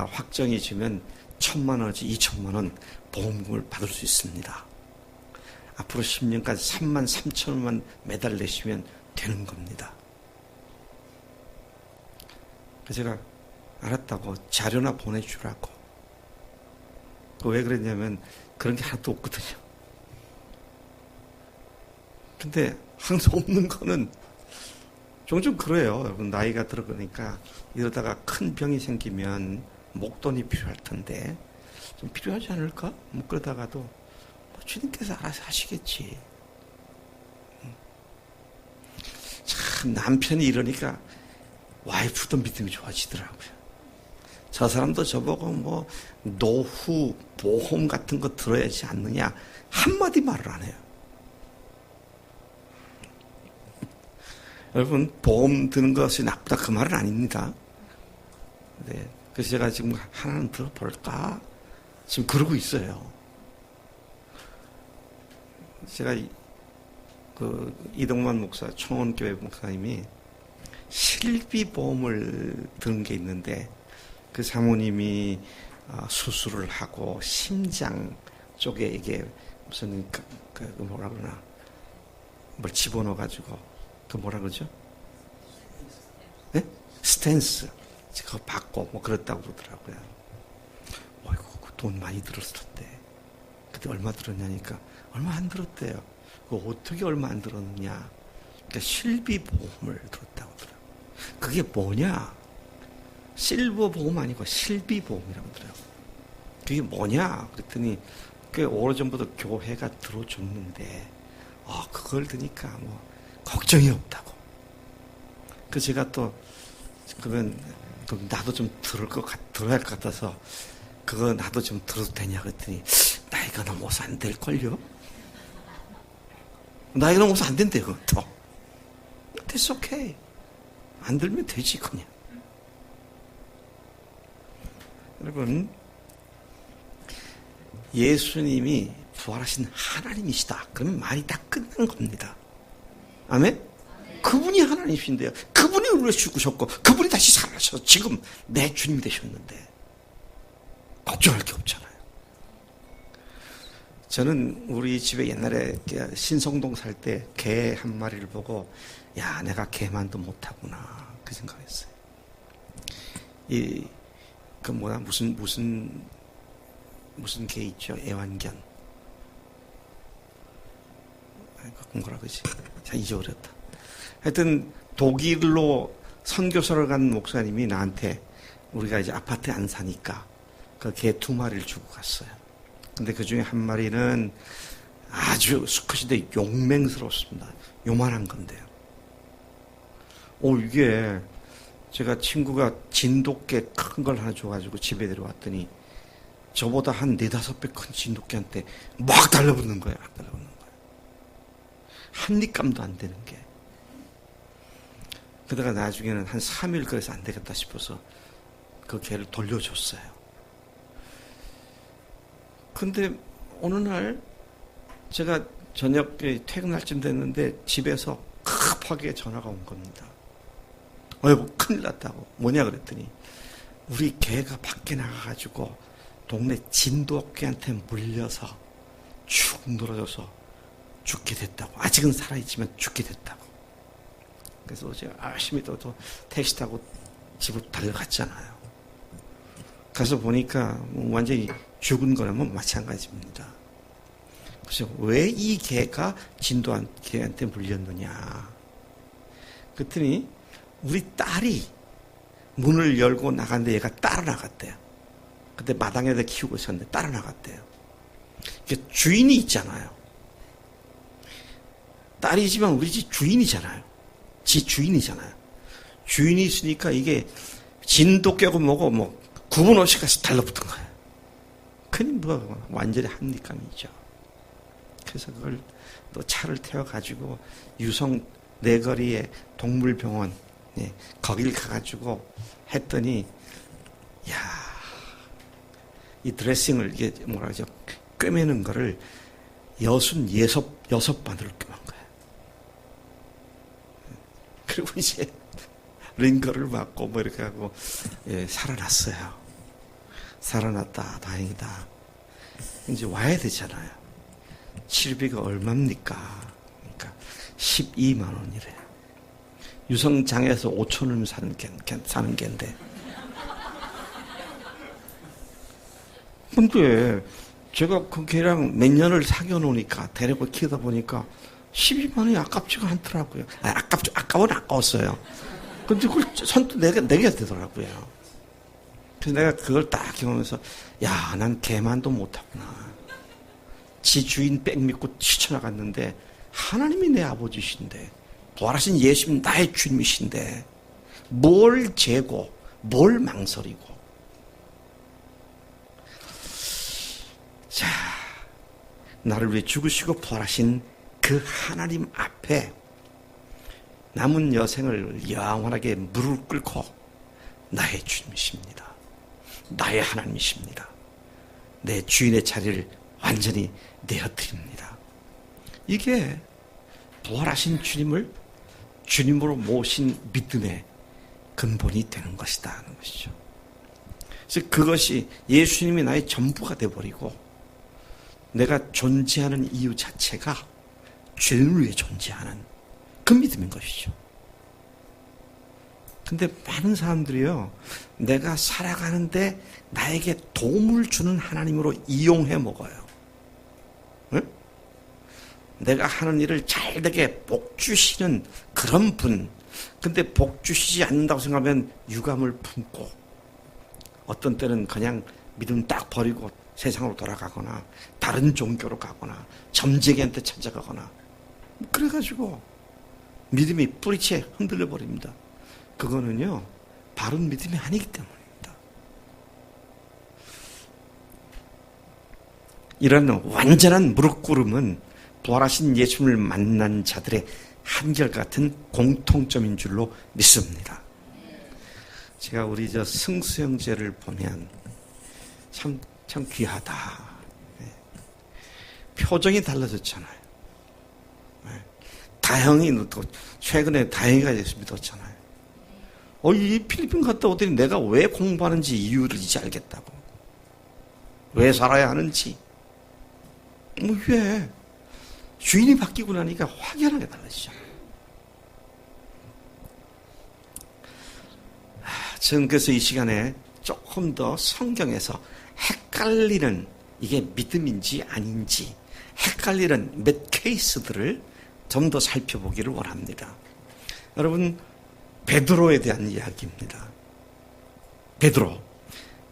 확정이 지면 1,000만 원에서 2,000만 원 보험금을 받을 수 있습니다. 앞으로 10년까지 3만 3천 원만 매달 내시면 되는 겁니다. 그래서 제가 알았다고 자료나 보내주라고. 왜 그랬냐면 그런 게 하나도 없거든요. 근데 항상 없는 거는 종종 그래요. 여러분 나이가 들어가니까 이러다가 큰 병이 생기면 목돈이 필요할 텐데 좀 필요하지 않을까? 그러다가도 주님께서 알아서 하시겠지. 참 남편이 이러니까 와이프도 믿음이 좋아지더라고요. 저 사람도 저보고 노후 보험 같은 거 들어야지 않느냐 한마디 말을 안 해요. 여러분 보험 드는 것이 나쁘다 그 말은 아닙니다. 네, 그래서 제가 지금 하나는 들어볼까 지금 그러고 있어요. 제가 이동만 목사 청원교회 목사님이 실비보험을 드는 게 있는데 그 사모님이 수술을 하고 심장 쪽에 이게 무슨 뭐라 그러나 뭘 집어넣어 가지고 그 뭐라 그러죠? 네? 스탠스 그거 받고 그랬다고 그러더라고요. 어이구 돈 많이 들었을 텐데 그때 얼마 들었냐니까 얼마 안 들었대요. 그거 어떻게 얼마 안 들었느냐? 그러니까 실비보험을 들었다고 하더라고요. 그게 뭐냐? 실버 보험 아니고 실비보험이라고 하더라고요. 그게 뭐냐? 그랬더니 꽤 오래전부터 교회가 들어줬는데 그걸 드니까 걱정이 없다고. 그 제가 또 그러면 나도 좀 들어야 할 것 같아서 그거 나도 좀 들어도 되냐 그랬더니 나이가 넘어서 안 될걸요? 나이가 넘어서 안 된대 그것도. That's okay. 안 들면 되지 그냥. 여러분 예수님이 부활하신 하나님이시다. 그러면 말이 다 끝난 겁니다. 아멘? 그분이 하나님이신데요. 그분이 우리를 죽으셨고 그분이 다시 살아나셔서 지금 내 주님이 되셨는데 걱정할 게 없잖아요. 저는 우리 집에 옛날에 신성동 살 때 개 한 마리를 보고 야 내가 개만도 못하구나 그 생각했어요. 무슨 개 있죠? 애완견. 뭐라 그러지? 잘 잊어버렸다. 하여튼 독일로 선교사를 간 목사님이 나한테 우리가 이제 아파트에 안 사니까 그 개 2마리를 주고 갔어요. 근데 그 중에 한 마리는 아주 수컷인데 용맹스럽습니다. 요만한 건데요. 이게 제가 친구가 진돗개 큰 걸 하나 줘가지고 집에 데려왔더니 저보다 한 4-5배 큰 진돗개한테 막 달라붙는 거예요. 막 달라붙는 거예요. 한 입감도 안 되는 게. 그러다가 나중에는 한 3일 그래서 안 되겠다 싶어서 그 개를 돌려줬어요. 근데 어느 날 제가 저녁에 퇴근할 쯤 됐는데 집에서 급하게 전화가 온 겁니다. 여보, 큰일 났다고. 뭐냐 그랬더니 우리 개가 밖에 나가가지고 동네 진돗개한테 물려서 축 늘어져서 죽게 됐다고. 아직은 살아있지만 죽게 됐다고. 그래서 제가 열심히 또 택시 타고 집으로 달려갔잖아요. 가서 보니까 완전히 죽은 거라면 마찬가지입니다. 그래서 왜 이 개가 진돗개한테 물렸느냐. 그랬더니 우리 딸이 문을 열고 나갔는데 얘가 따라 나갔대요. 그때 마당에다 키우고 있었는데 따라 나갔대요. 이게 주인이 있잖아요. 딸이지만 우리 집 주인이잖아요. 지 주인이잖아요. 주인이 있으니까 이게 진돗개고 뭐고 뭐 구분 없이 가서 달라붙은 거예요. 그니 뭐 완전히 한입감이죠. 그래서 그걸 또 차를 태워가지고 유성 내거리의 동물병원 거길 가가지고 했더니 이 드레싱을 이게 뭐라 그러죠? 꿰매는 거를 66번을 꿰맨 거예요. 그리고 이제 링거를 맞고 뭐 이렇게 하고 살아났어요. 살아났다. 다행이다. 이제 와야 되잖아요. 치료비가 얼마입니까? 그러니까 12만 원이래요. 유성장에서 5천 원 사는 갠데. 근데 제가 그 개랑 몇 년을 사귀어 놓으니까 데리고 키우다 보니까 12만 원이 아깝지가 않더라고요. 아까웠어요. 근데 그걸 선뜻 내게 되더라고요. 그래서 내가 그걸 딱 경험해서 난 개만도 못하구나. 지 주인 백 믿고 뛰쳐나갔는데 하나님이 내 아버지신데 부활하신 예수님 나의 주님이신데 뭘 재고 뭘 망설이고. 자, 나를 위해 죽으시고 부활하신 그 하나님 앞에 남은 여생을 영원하게 무릎 꿇고 나의 주님이십니다. 나의 하나님이십니다. 내 주인의 자리를 완전히 내어드립니다. 이게 부활하신 주님을 주님으로 모신 믿음의 근본이 되는 것이다 하는 것이죠. 그래서 그것이 예수님이 나의 전부가 되어버리고 내가 존재하는 이유 자체가 주님을 위해 존재하는 그 믿음인 것이죠. 근데 많은 사람들이요, 내가 살아가는데 나에게 도움을 주는 하나님으로 이용해 먹어요. 응? 내가 하는 일을 잘되게 복 주시는 그런 분. 근데 복 주시지 않는다고 생각하면 유감을 품고 어떤 때는 그냥 믿음 딱 버리고 세상으로 돌아가거나 다른 종교로 가거나 점쟁이한테 찾아가거나 그래가지고 믿음이 뿌리채 흔들려 버립니다. 그거는요 바른 믿음이 아니기 때문입니다. 이런 완전한 무릎 꿇음은 부활하신 예수님을 만난 자들의 한결같은 공통점인 줄로 믿습니다. 제가 우리 승수 형제를 보면 참 귀하다. 표정이 달라졌잖아요. 다행히 또 최근에 다행이가 예수 믿었잖아요. 이 필리핀 갔다 오더니 내가 왜 공부하는지 이유를 이제 알겠다고. 왜 살아야 하는지. 왜? 주인이 바뀌고 나니까 확연하게 달라지잖아요. 저는 그래서 이 시간에 조금 더 성경에서 헷갈리는 이게 믿음인지 아닌지 헷갈리는 몇 케이스들을 좀 더 살펴보기를 원합니다. 여러분, 베드로에 대한 이야기입니다. 베드로,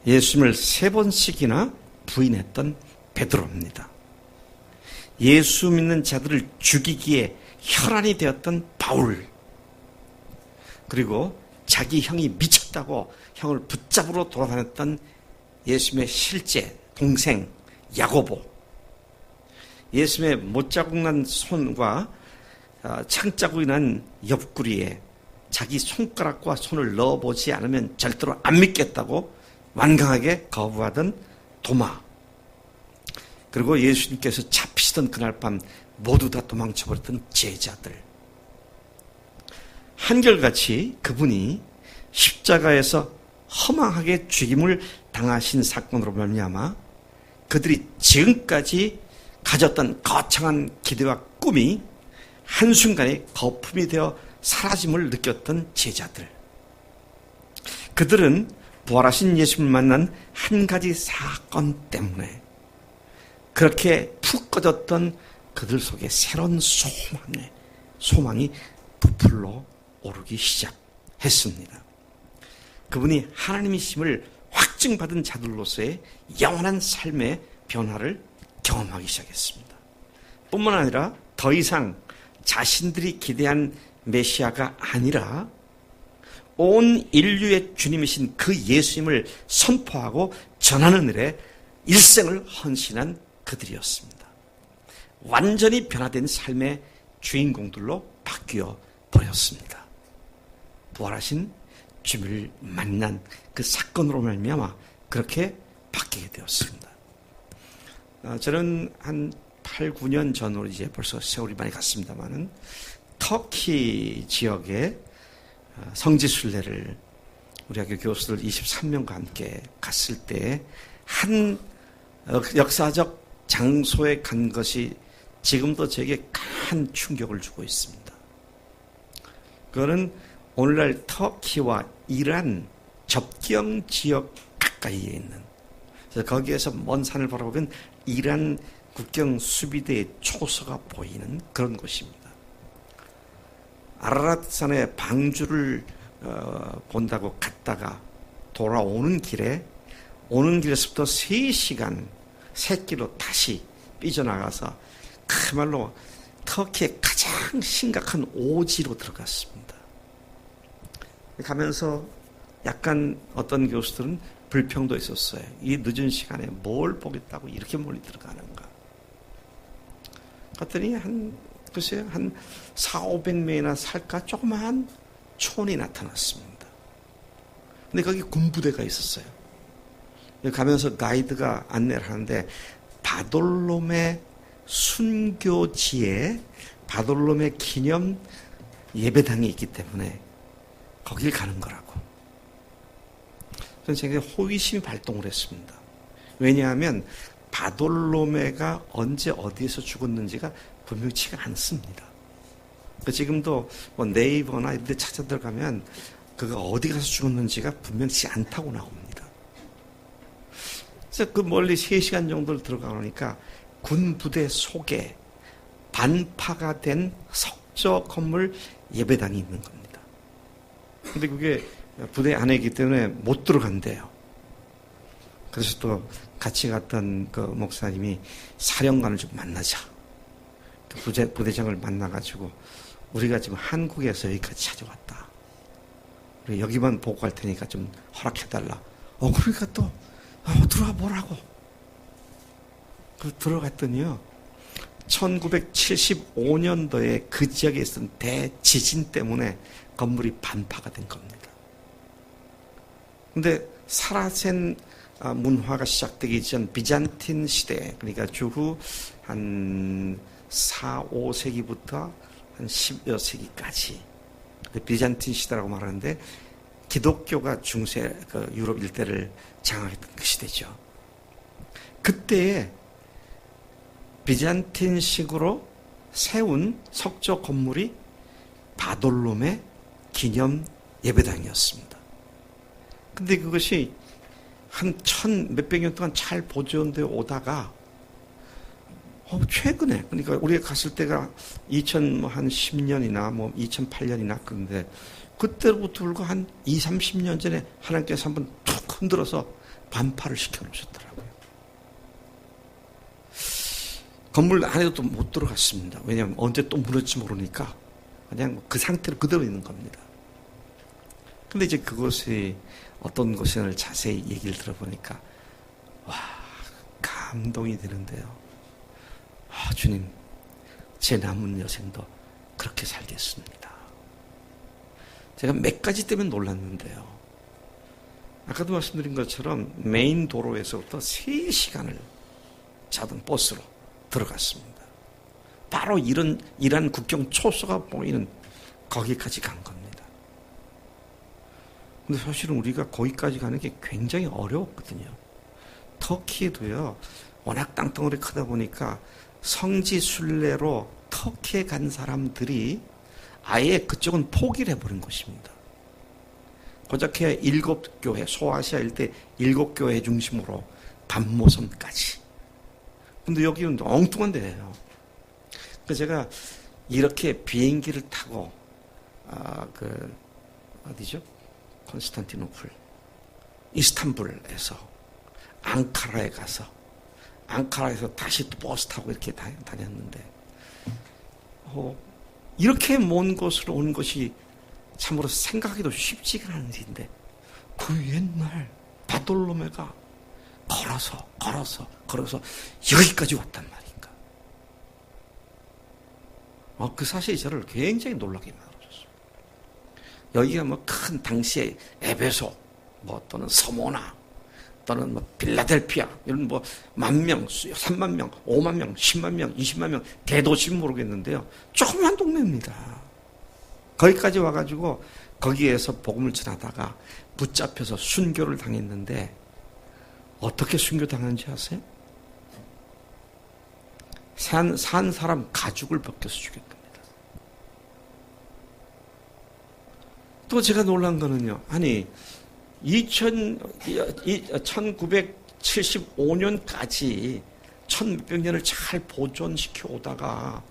예수님을 3번씩이나 부인했던 베드로입니다. 예수 믿는 자들을 죽이기에 혈안이 되었던 바울, 그리고 자기 형이 미쳤다고 형을 붙잡으러 돌아다녔던 예수님의 실제 동생 야고보, 예수님의 못자국 난 손과 창자국이 난 옆구리에 자기 손가락과 손을 넣어보지 않으면 절대로 안 믿겠다고 완강하게 거부하던 도마, 그리고 예수님께서 잡히시던 그날 밤 모두 다 도망쳐버렸던 제자들. 한결같이 그분이 십자가에서 허망하게 죽임을 당하신 사건으로 말미암아 그들이 지금까지 가졌던 거창한 기대와 꿈이 한순간에 거품이 되어 사라짐을 느꼈던 제자들. 그들은 부활하신 예수님을 만난 한 가지 사건 때문에 그렇게 푹 꺼졌던 그들 속에 새로운 소망이 부풀러 오르기 시작했습니다. 그분이 하나님이심을 확증받은 자들로서의 영원한 삶의 변화를 경험하기 시작했습니다. 뿐만 아니라 더 이상 자신들이 기대한 메시아가 아니라 온 인류의 주님이신 그 예수님을 선포하고 전하는 일에 일생을 헌신한 그들이었습니다. 완전히 변화된 삶의 주인공들로 바뀌어 버렸습니다. 부활하신 주님을 만난 그 사건으로 말미암아 그렇게 바뀌게 되었습니다. 저는 한 8, 9년 전으로 이제 벌써 세월이 많이 갔습니다만은 터키 지역에 성지순례를 우리 학교 교수들 23명과 함께 갔을 때 한 역사적 장소에 간 것이 지금도 제게 큰 충격을 주고 있습니다. 그거는 오늘날 터키와 이란 접경 지역 가까이에 있는, 그래서 거기에서 먼 산을 바라보면 이란 국경 수비대의 초소가 보이는 그런 곳입니다. 아라랏산의 방주를 본다고 갔다가 돌아오는 길에서부터 3시간 새길로 다시 삐져나가서 그야말로 터키의 가장 심각한 오지로 들어갔습니다. 가면서 약간 어떤 교수들은 불평도 있었어요. 이 늦은 시간에 뭘 보겠다고 이렇게 멀리 들어가는가. 그랬더니 글쎄요, 한 400~500명이나 살까 조그마한 촌이 나타났습니다. 근데 거기 군부대가 있었어요. 가면서 가이드가 안내를 하는데 바돌롬의 순교지에 바돌롬의 기념 예배당이 있기 때문에 거길 가는 거라고. 그래서 제가 호기심이 발동을 했습니다. 왜냐하면 바돌로메가 언제 어디에서 죽었는지가 분명치가 않습니다. 지금도 뭐 네이버나 이런 데 찾아 들어가면 그가 어디 가서 죽었는지가 분명치 않다고 나옵니다. 그래서 그 멀리 3시간 정도를 들어가니까 군 부대 속에 반파가 된 석조 건물 예배당이 있는 겁니다. 근데 그게 부대 안에이기 때문에 못 들어간대요. 그래서 또 같이 갔던 그 목사님이 사령관을 좀 만나자. 그 부대장을 만나가지고 우리가 지금 한국에서 여기까지 찾아왔다. 우리 여기만 보고 갈 테니까 좀 허락해달라. 그러니까 또 들어와 보라고. 들어갔더니요. 1975년도에 그 지역에 있었던 대지진 때문에 건물이 반파가 된 겁니다. 근데 사라센 문화가 시작되기 전 비잔틴 시대, 그러니까 주후 한 4, 5세기부터 한 10여 세기까지 비잔틴 시대라고 말하는데 기독교가 중세 유럽 일대를 장악했던 그 시대죠. 그때에 비잔틴식으로 세운 석조 건물이 바돌롬의 기념 예배당이었습니다. 근데 그것이 한 몇백 년 동안 잘 보존되어 오다가 최근에, 그러니까 우리가 갔을 때가 2010년이나 2008년이나 그런데 그때부터 불과 한 20~30년 전에 하나님께서 한번 툭 흔들어서 반파를 시켜놓으셨더라고요. 건물 안에도 또 못 들어갔습니다. 왜냐하면 언제 또 무너질지 모르니까 그냥 그 상태로 그대로 있는 겁니다. 근데 이제 그것이 어떤 것인을 자세히 얘기를 들어보니까 감동이 되는데요. 주님, 제 남은 여생도 그렇게 살겠습니다. 제가 몇 가지 때문에 놀랐는데요. 아까도 말씀드린 것처럼 메인 도로에서부터 3시간을 자동 버스로 들어갔습니다. 바로 이란 국경 초소가 보이는 거기까지 간 겁니다. 근데 사실은 우리가 거기까지 가는 게 굉장히 어려웠거든요. 터키도요, 워낙 땅덩어리 크다 보니까 성지 순례로 터키에 간 사람들이 아예 그쪽은 포기를 해버린 것입니다. 고작해야 7교회, 소아시아 일대 7교회 중심으로 반모섬까지. 근데 여기는 엉뚱한 데예요. 그래서 제가 이렇게 비행기를 타고 어디죠? 콘스탄티노플, 이스탄불에서 앙카라에 가서 앙카라에서 다시 또 버스 타고 이렇게 다녔는데 이렇게 먼 곳으로 온 것이 참으로 생각하기도 쉽지가 않은 일인데 그 옛날 바돌로메가 걸어서 여기까지 왔단 말인가. 그 사실이 저를 굉장히 놀라게 만들어줬어요. 여기가 뭐 큰 당시에 에베소 또는 서모나 또는 빌라델피아 이런 10,000명, 30,000명, 50,000명, 100,000명, 200,000명 대도시는 모르겠는데요. 조그만 동네입니다. 거기까지 와가지고 거기에서 복음을 전하다가 붙잡혀서 순교를 당했는데 어떻게 순교당한지 아세요? 산 사람 가죽을 벗겨서 죽였답니다. 또 제가 놀란 거는요. 아니 1975년까지 1,600 년을 잘 보존시켜 오다가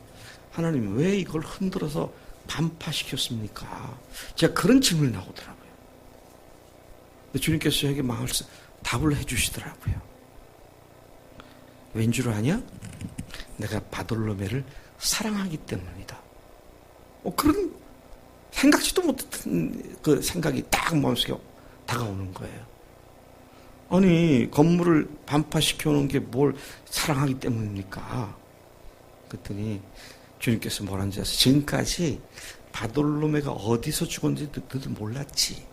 하나님 왜 이걸 흔들어서 반파시켰습니까? 제가 그런 질문이 나오더라고요. 주님께서 저에게 답을 해주시더라고요. 왠 줄 아냐? 내가 바돌로메를 사랑하기 때문이다. 그런 생각지도 못했던 그 생각이 딱 마음속에 다가오는 거예요. 아니 건물을 반파시켜 놓은 게 뭘 사랑하기 때문입니까? 그랬더니 주님께서 뭐라는지 아세요? 지금까지 바돌로메가 어디서 죽었는지 너도 몰랐지.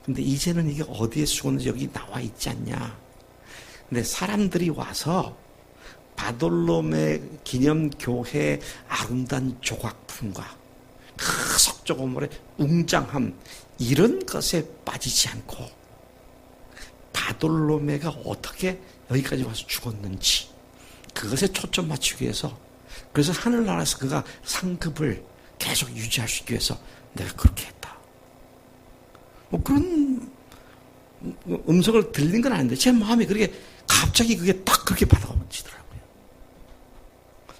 근데 이제는 이게 어디에서 죽었는지 여기 나와 있지 않냐. 근데 사람들이 와서 바돌로메 기념교회 아름다운 조각품과 그 석조 건물의 웅장함 이런 것에 빠지지 않고 바돌로메가 어떻게 여기까지 와서 죽었는지 그것에 초점 맞추기 위해서 그래서 하늘나라에서 그가 상급을 계속 유지할 수 있기 위해서 내가 그렇게 했다. 그런 음성을 들린 건 아닌데 제 마음이 그렇게 갑자기 그게 딱 그렇게 받아오지더라고요.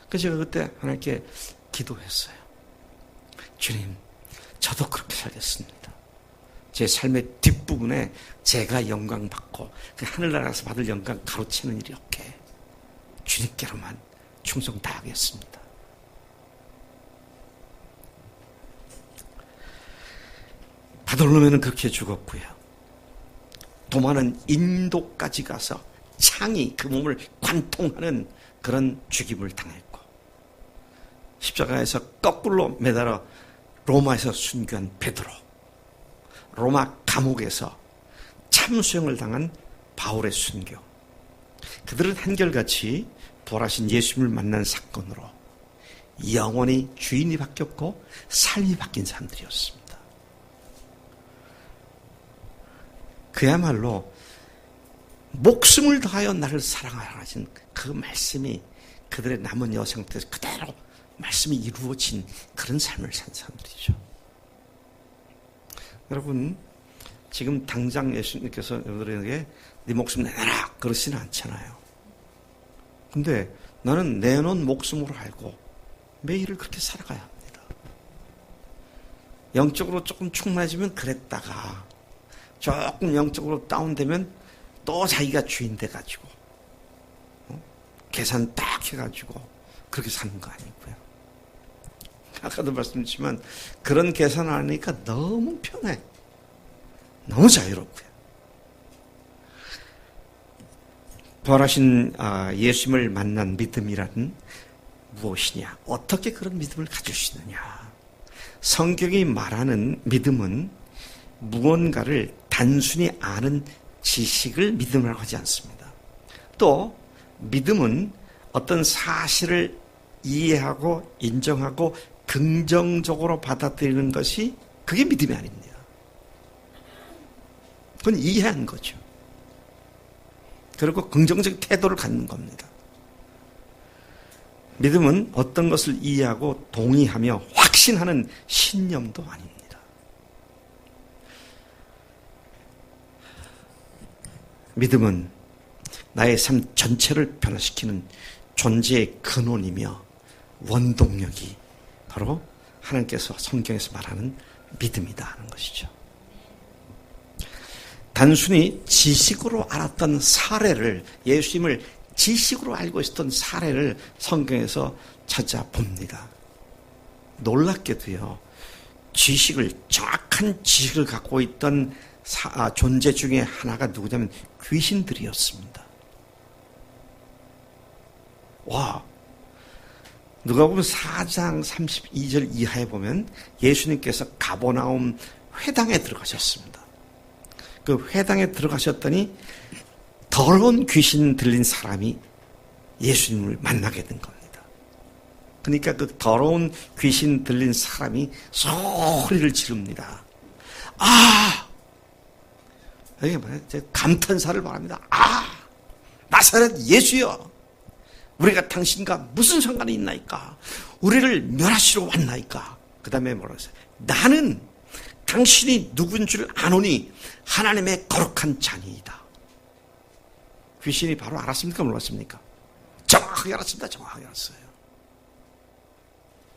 그래서 제가 그때 하나님께 기도했어요. 주님, 저도 그렇게 살겠습니다. 제 삶의 뒷부분에 제가 영광 받고 그 하늘나라에서 받을 영광 가로채는 일이 없게 주님께로만 충성 다하겠습니다. 바돌로메는 그렇게 죽었고요. 도마는 인도까지 가서 창이 그 몸을 관통하는 그런 죽임을 당했고 십자가에서 거꾸로 매달아 로마에서 순교한 베드로, 로마 감옥에서 참수형을 당한 바울의 순교, 그들은 한결같이 부활하신 예수님을 만난 사건으로 영원히 주인이 바뀌었고 삶이 바뀐 사람들이었습니다. 그야말로 목숨을 다하여 나를 사랑하라 하신 그 말씀이 그들의 남은 여생에서 그대로 말씀이 이루어진 그런 삶을 산 사람들이죠. 여러분, 지금 당장 예수님께서 여러분들에게 네 목숨 내놔라 그러시는 않잖아요. 근데 나는 내놓은 목숨으로 알고 매일을 그렇게 살아가야 합니다. 영적으로 조금 충만해지면 그랬다가 조금 영적으로 다운되면 또 자기가 주인 돼가지고 계산 딱 해가지고 그렇게 사는 거 아니고요. 아까도 말씀드렸지만 그런 계산을 하니까 너무 편해. 너무 자유롭고요. 부활하신 예수님을 만난 믿음이란 무엇이냐? 어떻게 그런 믿음을 가질 수 있느냐? 성경이 말하는 믿음은 무언가를 단순히 아는 지식을 믿음이라고 하지 않습니다. 또 믿음은 어떤 사실을 이해하고 인정하고 긍정적으로 받아들이는 것이 그게 믿음이 아닙니다. 그건 이해한 거죠. 그리고 긍정적 태도를 갖는 겁니다. 믿음은 어떤 것을 이해하고 동의하며 확신하는 신념도 아닙니다. 믿음은 나의 삶 전체를 변화시키는 존재의 근원이며 원동력이 바로 하나님께서 성경에서 말하는 믿음이다 하는 것이죠. 단순히 지식으로 알았던 사례를, 예수님을 지식으로 알고 있었던 사례를 성경에서 찾아봅니다. 놀랍게도요, 정확한 지식을 갖고 있던 존재 중에 하나가 누구냐면 귀신들이었습니다. 와, 누가복음 4장 32절 이하에 보면 예수님께서 가버나움 회당에 들어가셨습니다. 그 회당에 들어가셨더니 더러운 귀신 들린 사람이 예수님을 만나게 된 겁니다. 그러니까 그 더러운 귀신 들린 사람이 소리를 지릅니다. 아! 이게 뭐예요? 감탄사를 말합니다. 아! 나사렛 예수여! 우리가 당신과 무슨 상관이 있나이까? 우리를 멸하시러 왔나이까? 그 다음에 뭐라고 했어요? 나는 당신이 누군 줄 아노니 하나님의 거룩한 자니이다. 귀신이 바로 알았습니까? 몰랐습니까? 정확하게 알았습니다. 정확하게 알았어요.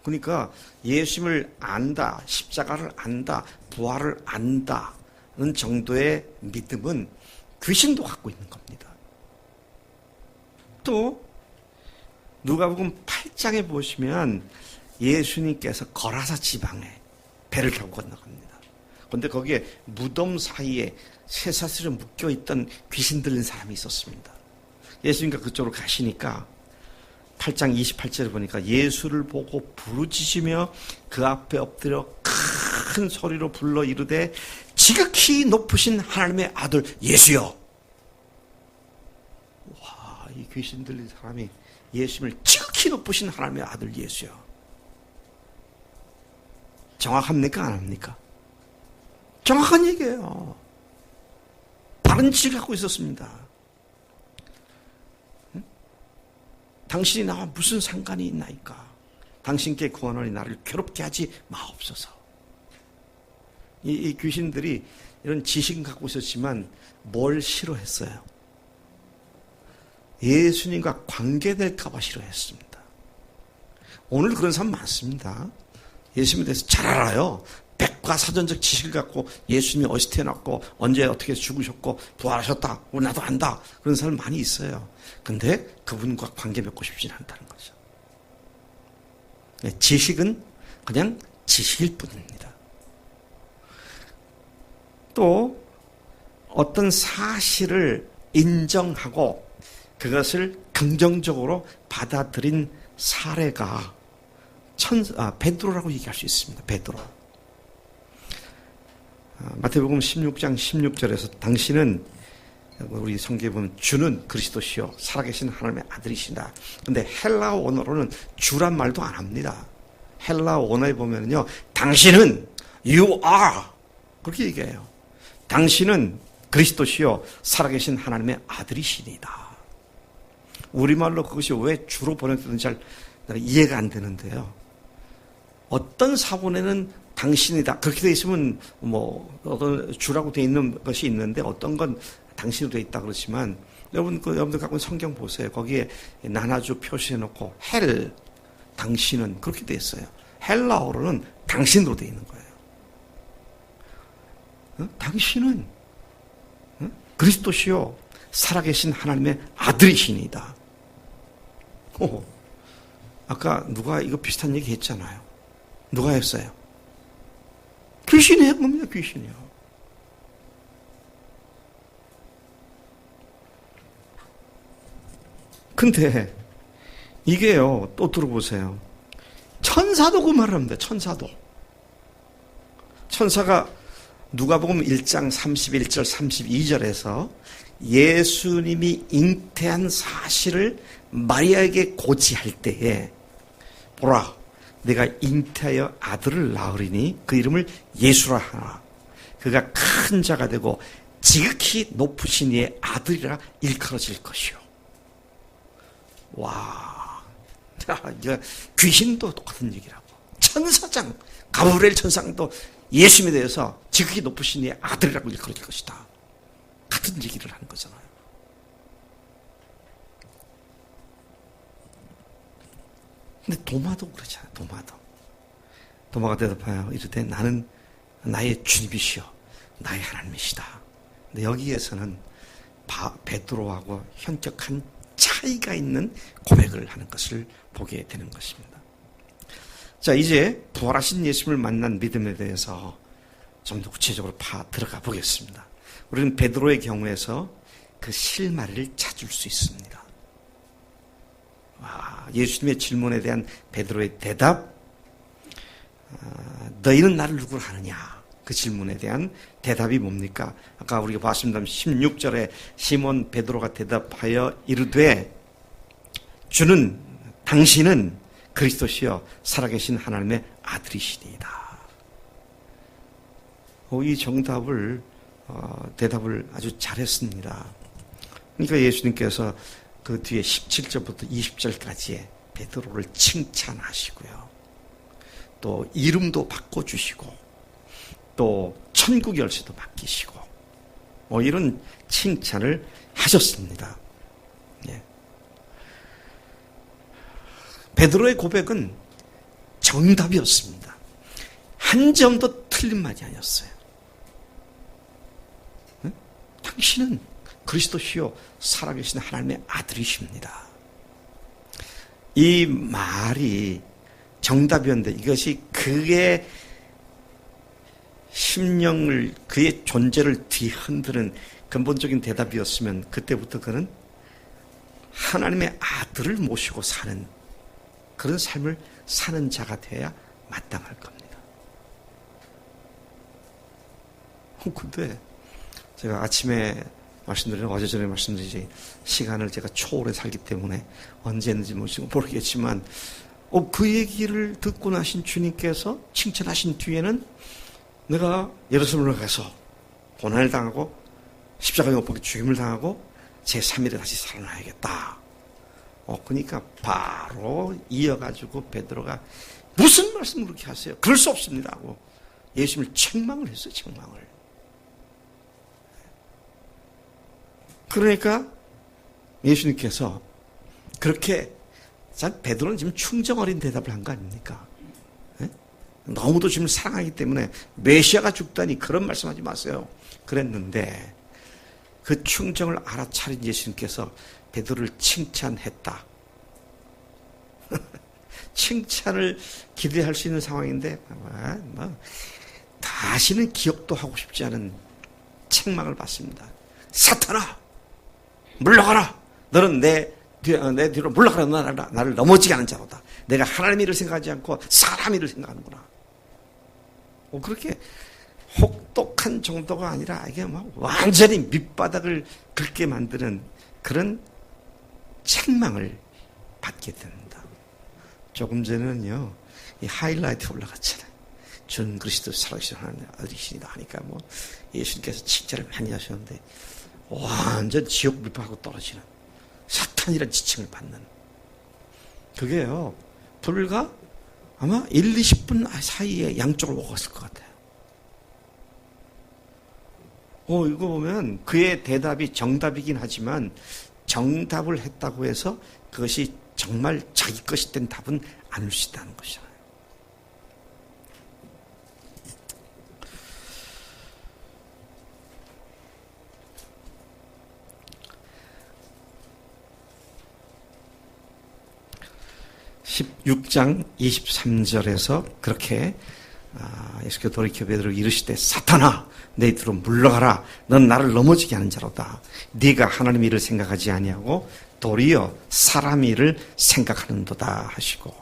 그러니까 예수님을 안다, 십자가를 안다, 부활을 안다는 정도의 믿음은 귀신도 갖고 있는 겁니다. 또 누가복음 8장에 보시면 예수님께서 거라사 지방에 배를 타고 건너갑니다. 그런데 거기에 무덤 사이에 쇠사슬에 묶여있던 귀신 들린 사람이 있었습니다. 예수님과 그쪽으로 가시니까 8장 28절에 보니까 예수를 보고 부르짖으며 그 앞에 엎드려 큰 소리로 불러 이르되 지극히 높으신 하나님의 아들 예수여. 와, 이 귀신 들린 사람이 예수님을 지극히 높으신 하나님의 아들 예수여. 정확합니까? 안 합니까? 정확한 얘기예요. 다른 지식을 갖고 있었습니다. 응? 당신이 나와 무슨 상관이 있나이까? 당신께 구원하니 나를 괴롭게 하지 마옵소서. 이 귀신들이 이런 지식은 갖고 있었지만 뭘 싫어했어요? 예수님과 관계될까 봐 싫어했습니다. 오늘 그런 사람 많습니다. 예수님에 대해서 잘 알아요. 백과사전적 지식을 갖고 예수님이 어디서 태어났고 언제 어떻게 죽으셨고 부활하셨다. 나도 안다. 그런 사람 많이 있어요. 근데 그분과 관계 맺고 싶지는 않다는 거죠. 지식은 그냥 지식일 뿐입니다. 또 어떤 사실을 인정하고 그것을 긍정적으로 받아들인 사례가 베드로라고 얘기할 수 있습니다. 베드로. 마태복음 16장 16절에서 당신은, 우리 성경에 보면 주는 그리스도시요 살아계신 하나님의 아들이신다. 근데 헬라어 원어로는 주란 말도 안 합니다. 헬라어 원어에 보면요, 당신은 you are 그렇게 얘기해요. 당신은 그리스도시요 살아계신 하나님의 아들이시니다. 우리말로 그것이 왜 주로 번역되는지 잘 이해가 안 되는데요. 어떤 사본에는 당신이다 그렇게 돼 있으면 뭐 어떤 주라고 돼 있는 것이 있는데 어떤 건 당신으로 돼 있다 그렇지만 여러분들 갖고 있는 성경 보세요. 거기에 나나주 표시해 놓고 헬 당신은 그렇게 돼 있어요. 헬라어로는 당신으로 돼 있는 거예요. 당신은 그리스도시요 살아계신 하나님의 아들이시니다. 아까 누가 이거 비슷한 얘기 했잖아요. 누가 했어요? 귀신이 한 겁니다. 귀신이요. 근데 이게요, 또 들어보세요. 천사도 그 말을 합니다. 천사가 누가복음 1장 31절 32절에서 예수님이 잉태한 사실을 마리아에게 고지할 때에 보라 내가 잉태하여 아들을 낳으리니 그 이름을 예수라 하라. 그가 큰 자가 되고 지극히 높으신 이의 아들이라 일컬어질 것이요. 와, 귀신도 똑같은 얘기라고. 천사장 가브리엘 천상도 예수님에 대해서 지극히 높으신 이의 아들이라고 일컬어질 것이다. 같은 얘기를 하는 거잖아요. 근데 도마도 그러잖아요. 도마가 대답하여 이르되 나는 나의 주님이시여 나의 하나님이시다. 근데 여기에서는 베드로하고 현격한 차이가 있는 고백을 하는 것을 보게 되는 것입니다. 자, 이제 부활하신 예수님을 만난 믿음에 대해서 좀 더 구체적으로 들어가 보겠습니다. 우리는 베드로의 경우에서 그 실마리를 찾을 수 있습니다. 예수님의 질문에 대한 베드로의 대답, 너희는 나를 누구로 하느냐? 그 질문에 대한 대답이 뭡니까? 아까 우리가 봤습니다. 16절에 시몬 베드로가 대답하여 이르되 당신은 그리스도시여 살아계신 하나님의 아들이시니이다. 이 대답을 아주 잘했습니다. 그러니까 예수님께서 그 뒤에 17절부터 20절까지의 베드로를 칭찬하시고요. 또 이름도 바꿔주시고 또 천국 열쇠도 맡기시고 이런 칭찬을 하셨습니다. 예. 베드로의 고백은 정답이었습니다. 한 점도 틀린 말이 아니었어요. 당신은 그리스도시요 살아계신 하나님의 아들이십니다. 이 말이 정답이었는데 이것이 그의 심령을 그의 존재를 뒤흔드는 근본적인 대답이었으면 그때부터 그는 하나님의 아들을 모시고 사는 그런 삶을 사는 자가 되어야 마땅할 겁니다. 근데 제가 아침에 말씀드린 어제 전에 말씀드리지 시간을 제가 초월해 살기 때문에 언제 했는지 모르겠지만 그 얘기를 듣고 나신 주님께서 칭찬하신 뒤에는 내가 예루살렘을 가서 고난을 당하고 십자가에 못 박혀 죽임을 당하고 제3일에 다시 살아나야겠다. 그러니까 바로 이어가지고 베드로가 무슨 말씀을 그렇게 하세요? 그럴 수 없습니다 하고 예수님을 책망을 했어요. 책망을. 그러니까 예수님께서 그렇게 베드로는 지금 충정 어린 대답을 한 거 아닙니까? 네? 너무도 지금 사랑하기 때문에 메시아가 죽다니 그런 말씀하지 마세요. 그랬는데 그 충정을 알아차린 예수님께서 베드로를 칭찬했다. 칭찬을 기대할 수 있는 상황인데 다시는 기억도 하고 싶지 않은 책망을 받습니다. 사탄아! 물러가라! 너는 내 뒤로 물러가라. 나를 넘어지게 하는 자로다. 내가 하나님 일을 생각하지 않고 사람 일을 생각하는구나. 그렇게 혹독한 정도가 아니라 이게 완전히 밑바닥을 긁게 만드는 그런 책망을 받게 됩니다. 조금 전에는요, 이 하이라이트 올라갔잖아요. 전 그리스도 살아계신 하나님의 아들이시다 하니까 예수님께서 칭찬을 많이 하셨는데 완전 지옥 밑바닥으로 떨어지는 사탄이라는 지칭을 받는 그게요 불과 아마 1, 20분 사이에 양쪽을 먹었을 것 같아요. 이거 보면 그의 대답이 정답이긴 하지만 정답을 했다고 해서 그것이 정말 자기 것이 된 답은 아닐 수 있다는 것이잖아요. 16장 23절에서 그렇게 예수께서 돌이켜 베드로에게 이르시되 사탄아 내 뒤로 물러가라. 넌 나를 넘어지게 하는 자로다. 네가 하나님 일을 생각하지 아니하고 도리어 사람 일을 생각하는도다 하시고,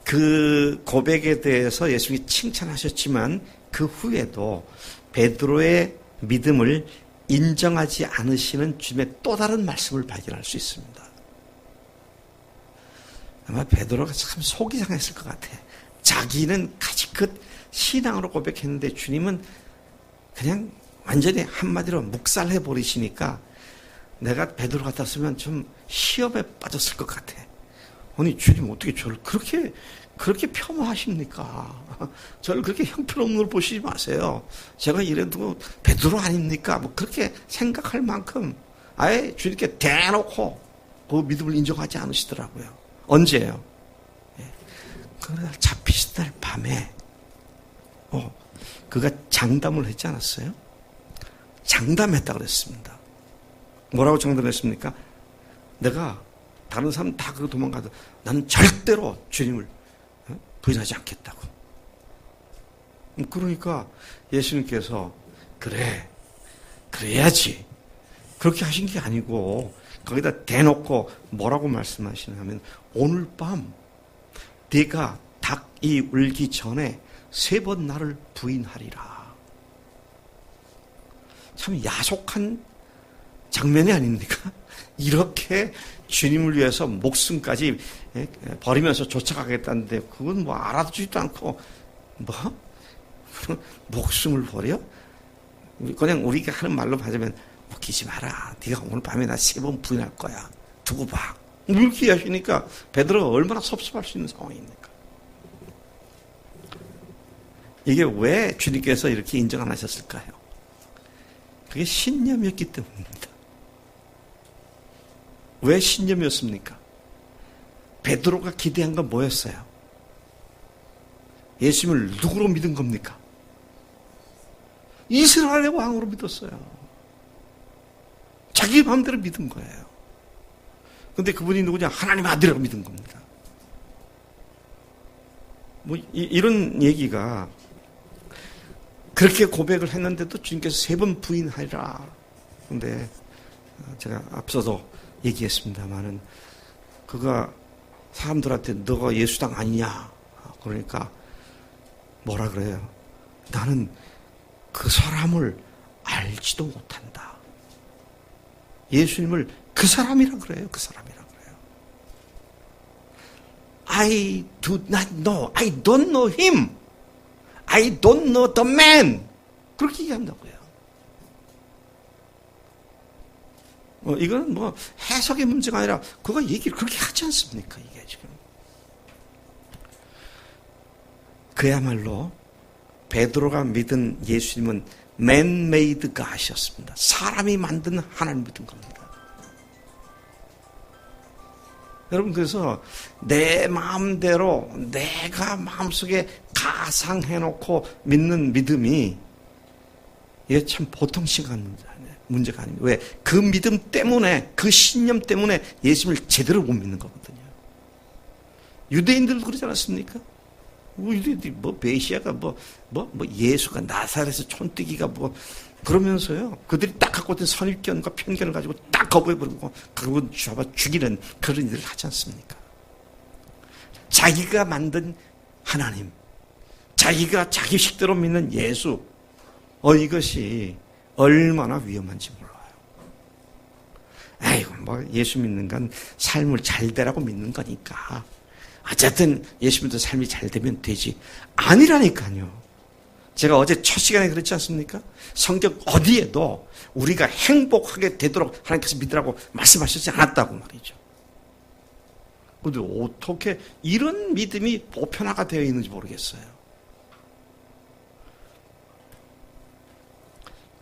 그 고백에 대해서 예수님이 칭찬하셨지만 그 그 후에도 베드로의 믿음을 인정하지 않으시는 주님의 또 다른 말씀을 발견할 수 있습니다. 아마 베드로가 참 속이 상했을 것 같아. 자기는 가지껏 신앙으로 고백했는데 주님은 그냥 완전히 한마디로 묵살해 버리시니까 내가 베드로 같았으면 좀 시험에 빠졌을 것 같아. 아니 주님 어떻게 저를 그렇게 폄하하십니까? 저를 그렇게 형편없는 걸 보시지 마세요. 제가 이래도 베드로 아닙니까? 뭐 그렇게 생각할 만큼 아예 주님께 대놓고 그 믿음을 인정하지 않으시더라고요. 언제예요? 그날 잡히신 날 밤에 그가 장담을 했지 않았어요? 장담했다 그랬습니다. 뭐라고 장담했습니까? 내가 다른 사람 다 그거 도망가도 나는 절대로 주님을 부인하지 않겠다고. 그러니까 예수님께서 그래야지 그렇게 하신 게 아니고 거기다 대놓고 뭐라고 말씀하시냐면 오늘 밤 네가 닭이 울기 전에 3번 나를 부인하리라. 참 야속한 장면이 아닙니까? 이렇게 주님을 위해서 목숨까지 버리면서 쫓아가겠다는데 그건 뭐 알아주지도 않고 목숨을 버려? 그냥 우리가 하는 말로 하자면 웃기지 마라. 네가 오늘 밤에 나 3번 부인할 거야. 두고 봐. 이렇게 하시니까 베드로가 얼마나 섭섭할 수 있는 상황입니까? 이게 왜 주님께서 이렇게 인정 안 하셨을까요? 그게 신념이었기 때문입니다. 왜 신념이었습니까? 베드로가 기대한 건 뭐였어요? 예수님을 누구로 믿은 겁니까? 이스라엘의 왕으로 믿었어요. 자기 마음대로 믿은 거예요. 근데 그분이 누구냐? 하나님의 아들이라고 믿은 겁니다. 이런 얘기가 그렇게 고백을 했는데도 주님께서 3번 부인하리라. 근데 제가 앞서도 얘기했습니다만은 그가 사람들한테 너가 예수당 아니냐? 그러니까 뭐라 그래요? 나는 그 사람을 알지도 못한다. 예수님을 그 사람이라 그래요. 그 사람이라 그래요. I do not know. I don't know him. I don't know the man. 그렇게 얘기한다고요. 이건 해석의 문제가 아니라 그가 얘기를 그렇게 하지 않습니까? 이게 지금. 그야말로 베드로가 믿은 예수님은 man-made God이었습니다. 사람이 만든 하나님 믿은 겁니다. 여러분 그래서 내 마음대로 내가 마음속에 가상해놓고 믿는 믿음이 이게 참 보통 시간 문제가 아닙니다. 왜? 그 믿음 때문에 그 신념 때문에 예수님을 제대로 못 믿는 거거든요. 유대인들도 그러지 않았습니까? 유대인들이 메시아가 예수가 나사렛에서 촌뜨기가 그러면서요. 그들이 딱 갖고 있던 선입견과 편견을 가지고 딱 거부해버리고 그걸 잡아 죽이는 그런 일을 하지 않습니까? 자기가 만든 하나님, 자기가 자기 식대로 믿는 예수, 이것이 얼마나 위험한지 몰라요. 예수 믿는 건 삶을 잘 되라고 믿는 거니까 어쨌든 예수 믿는 삶이 잘 되면 되지. 아니라니까요. 제가 어제 첫 시간에 그랬지 않습니까? 성경 어디에도 우리가 행복하게 되도록 하나님께서 믿으라고 말씀하시지 않았다고 말이죠. 그런데 어떻게 이런 믿음이 보편화가 되어 있는지 모르겠어요.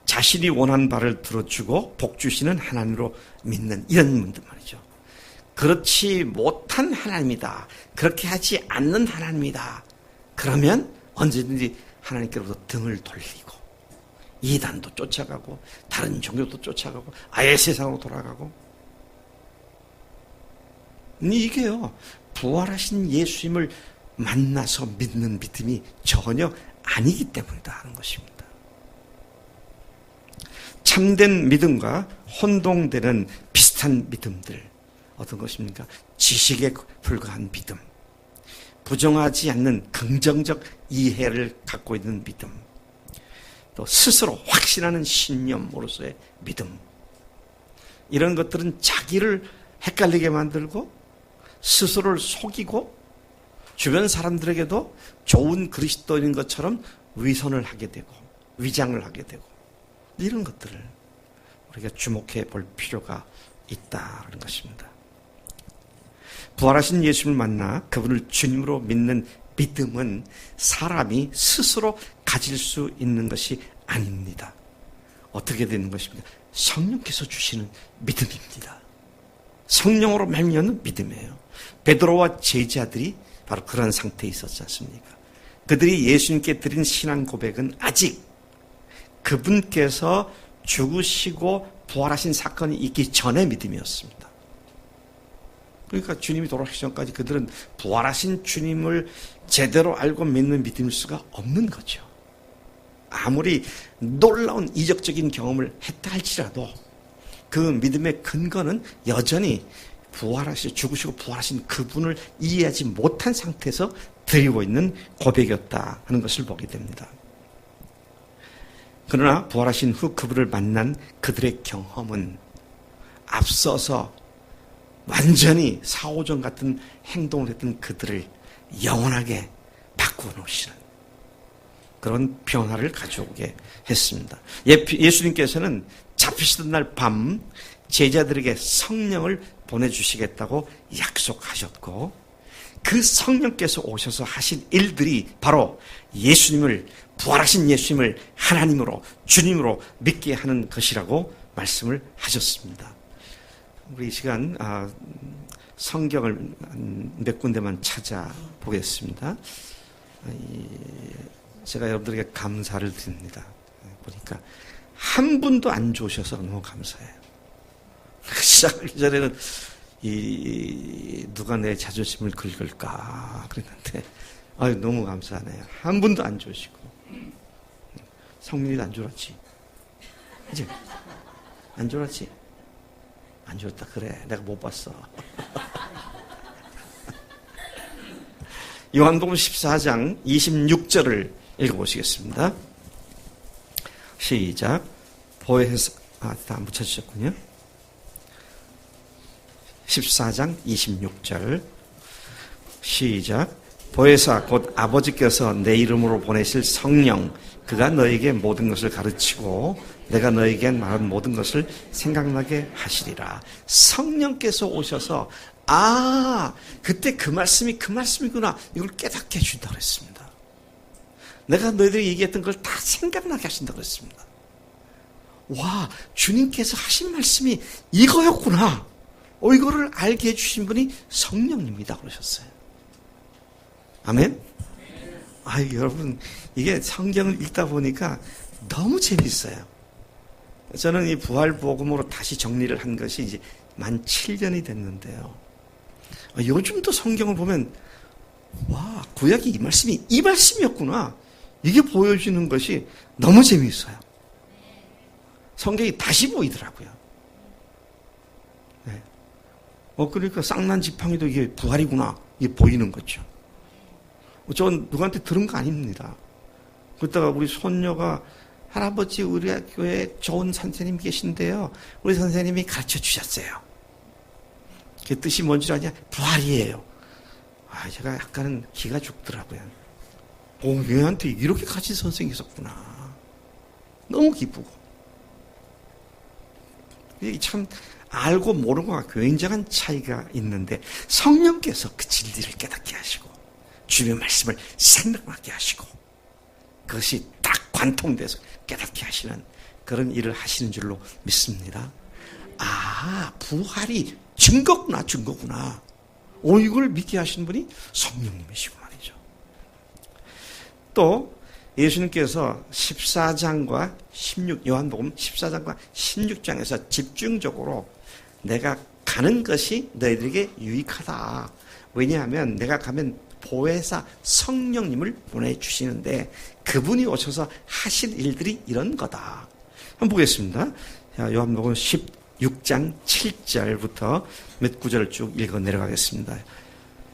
자신이 원하는 바를 들어주고 복 주시는 하나님으로 믿는 이런 분들 말이죠. 그렇지 못한 하나님이다. 그렇게 하지 않는 하나님이다. 그러면 언제든지 하나님께로부터 등을 돌리고 이단도 쫓아가고 다른 종교도 쫓아가고 아예 세상으로 돌아가고 이게요. 부활하신 예수님을 만나서 믿는 믿음이 전혀 아니기 때문이다 하는 것입니다. 참된 믿음과 혼동되는 비슷한 믿음들 어떤 것입니까? 지식에 불과한 믿음, 부정하지 않는 긍정적 이해를 갖고 있는 믿음, 또 스스로 확신하는 신념으로서의 믿음. 이런 것들은 자기를 헷갈리게 만들고 스스로를 속이고 주변 사람들에게도 좋은 그리스도인인 것처럼 위선을 하게 되고 위장을 하게 되고 이런 것들을 우리가 주목해 볼 필요가 있다는 것입니다. 부활하신 예수를 만나 그분을 주님으로 믿는 믿음은 사람이 스스로 가질 수 있는 것이 아닙니다. 어떻게 되는 것입니까? 성령께서 주시는 믿음입니다. 성령으로 말미암는 믿음이에요. 베드로와 제자들이 바로 그런 상태에 있었지 않습니까? 그들이 예수님께 드린 신앙 고백은 아직 그분께서 죽으시고 부활하신 사건이 있기 전의 믿음이었습니다. 그러니까 주님이 돌아가시기 전까지 그들은 부활하신 주님을 제대로 알고 믿는 믿음일 수가 없는 거죠. 아무리 놀라운 이적적인 경험을 했다 할지라도 그 믿음의 근거는 여전히 죽으시고 부활하신 그분을 이해하지 못한 상태에서 드리고 있는 고백이었다 하는 것을 보게 됩니다. 그러나 부활하신 후 그분을 만난 그들의 경험은 앞서서 완전히 사오정 같은 행동을 했던 그들을 영원하게 바꾸어 놓으시는 그런 변화를 가져오게 했습니다. 예수님께서는 잡히시던 날 밤 제자들에게 성령을 보내주시겠다고 약속하셨고 그 성령께서 오셔서 하신 일들이 바로 부활하신 예수님을 하나님으로 주님으로 믿게 하는 것이라고 말씀을 하셨습니다. 우리 이 시간 성경을 몇 군데만 찾아보겠습니다. 제가 여러분들에게 감사를 드립니다. 보니까 한 분도 안 좋으셔서 너무 감사해요. 시작하기 전에는 누가 내 자존심을 긁을까 그랬는데 너무 감사하네요. 한 분도 안 좋으시고 성민이도 안 졸았지? 그치? 안 졸았지? 안 졸았다 그래 내가 못 봤어. 요한복음 14장 26절을 읽어보시겠습니다. 시작. 보혜사 다 묻혀주셨군요. 14장 26절 시작. 보혜사 곧 아버지께서 내 이름으로 보내실 성령 그가 너에게 모든 것을 가르치고 내가 너에게 말한 모든 것을 생각나게 하시리라. 성령께서 오셔서 그때 그 말씀이구나 이걸 깨닫게 해준다고 했습니다. 내가 너희들이 얘기했던 걸 다 생각나게 하신다고 했습니다. 와, 주님께서 하신 말씀이 이거였구나. 이거를 알게 해주신 분이 성령님이다 그러셨어요. 아멘? 여러분, 이게 성경을 읽다 보니까 너무 재밌어요. 저는 이 부활복음으로 다시 정리를 한 것이 이제 만 7년이 됐는데요. 요즘도 성경을 보면, 와, 구약이 이 말씀이었구나. 이게 보여주는 것이 너무 재미있어요. 성경이 다시 보이더라고요. 네. 그러니까 쌍난 지팡이도 이게 부활이구나. 이게 보이는 거죠. 전 누구한테 들은 거 아닙니다. 그러다가 우리 손녀가 할아버지 우리 학교에 좋은 선생님 계신데요. 우리 선생님이 가르쳐 주셨어요. 그 뜻이 뭔지 아냐? 부활이에요. 제가 약간은 기가 죽더라고요. 얘한테 이렇게 가르친 선생님이 있었구나. 너무 기쁘고. 이게 참 알고 모르는 것과 굉장한 차이가 있는데 성령께서 그 진리를 깨닫게 하시고 주님의 말씀을 생각나게 하시고 그것이 딱 관통돼서 깨닫게 하시는 그런 일을 하시는 줄로 믿습니다. 부활이 증거구나. 이걸 믿게 하시는 분이 성령님이시고 말이죠. 또 예수님께서 14장과 요한복음 14장과 16장에서 집중적으로 내가 가는 것이 너희들에게 유익하다. 왜냐하면 내가 가면 보혜사 성령님을 보내주시는데 그분이 오셔서 하실 일들이 이런 거다. 한번 보겠습니다. 요한복음 16장 7절부터 몇 구절을 쭉 읽어 내려가겠습니다.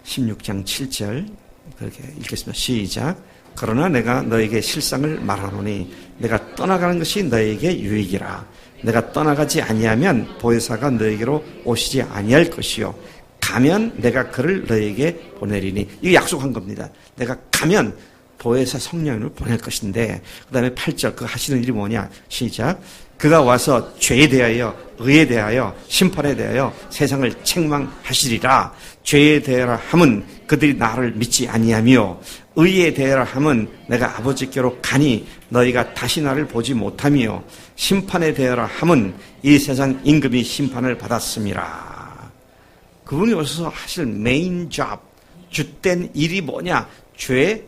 16장 7절 그렇게 읽겠습니다. 시작. 그러나 내가 너에게 실상을 말하노니 내가 떠나가는 것이 너에게 유익이라. 내가 떠나가지 아니하면 보혜사가 너에게로 오시지 아니할 것이요 가면 내가 그를 너에게 보내리니. 이거 약속한 겁니다. 내가 가면 보혜사 성령을 보낼 것인데, 그 다음에 8절 그 하시는 일이 뭐냐. 시작. 그가 와서 죄에 대하여 의에 대하여 심판에 대하여 세상을 책망하시리라. 죄에 대하여 함은 그들이 나를 믿지 아니하며 의에 대하여 함은 내가 아버지께로 가니 너희가 다시 나를 보지 못하며 심판에 대하여 함은 이 세상 임금이 심판을 받았음이라. 그분이 오셔서 하실 메인 잡, 주된 일이 뭐냐. 죄의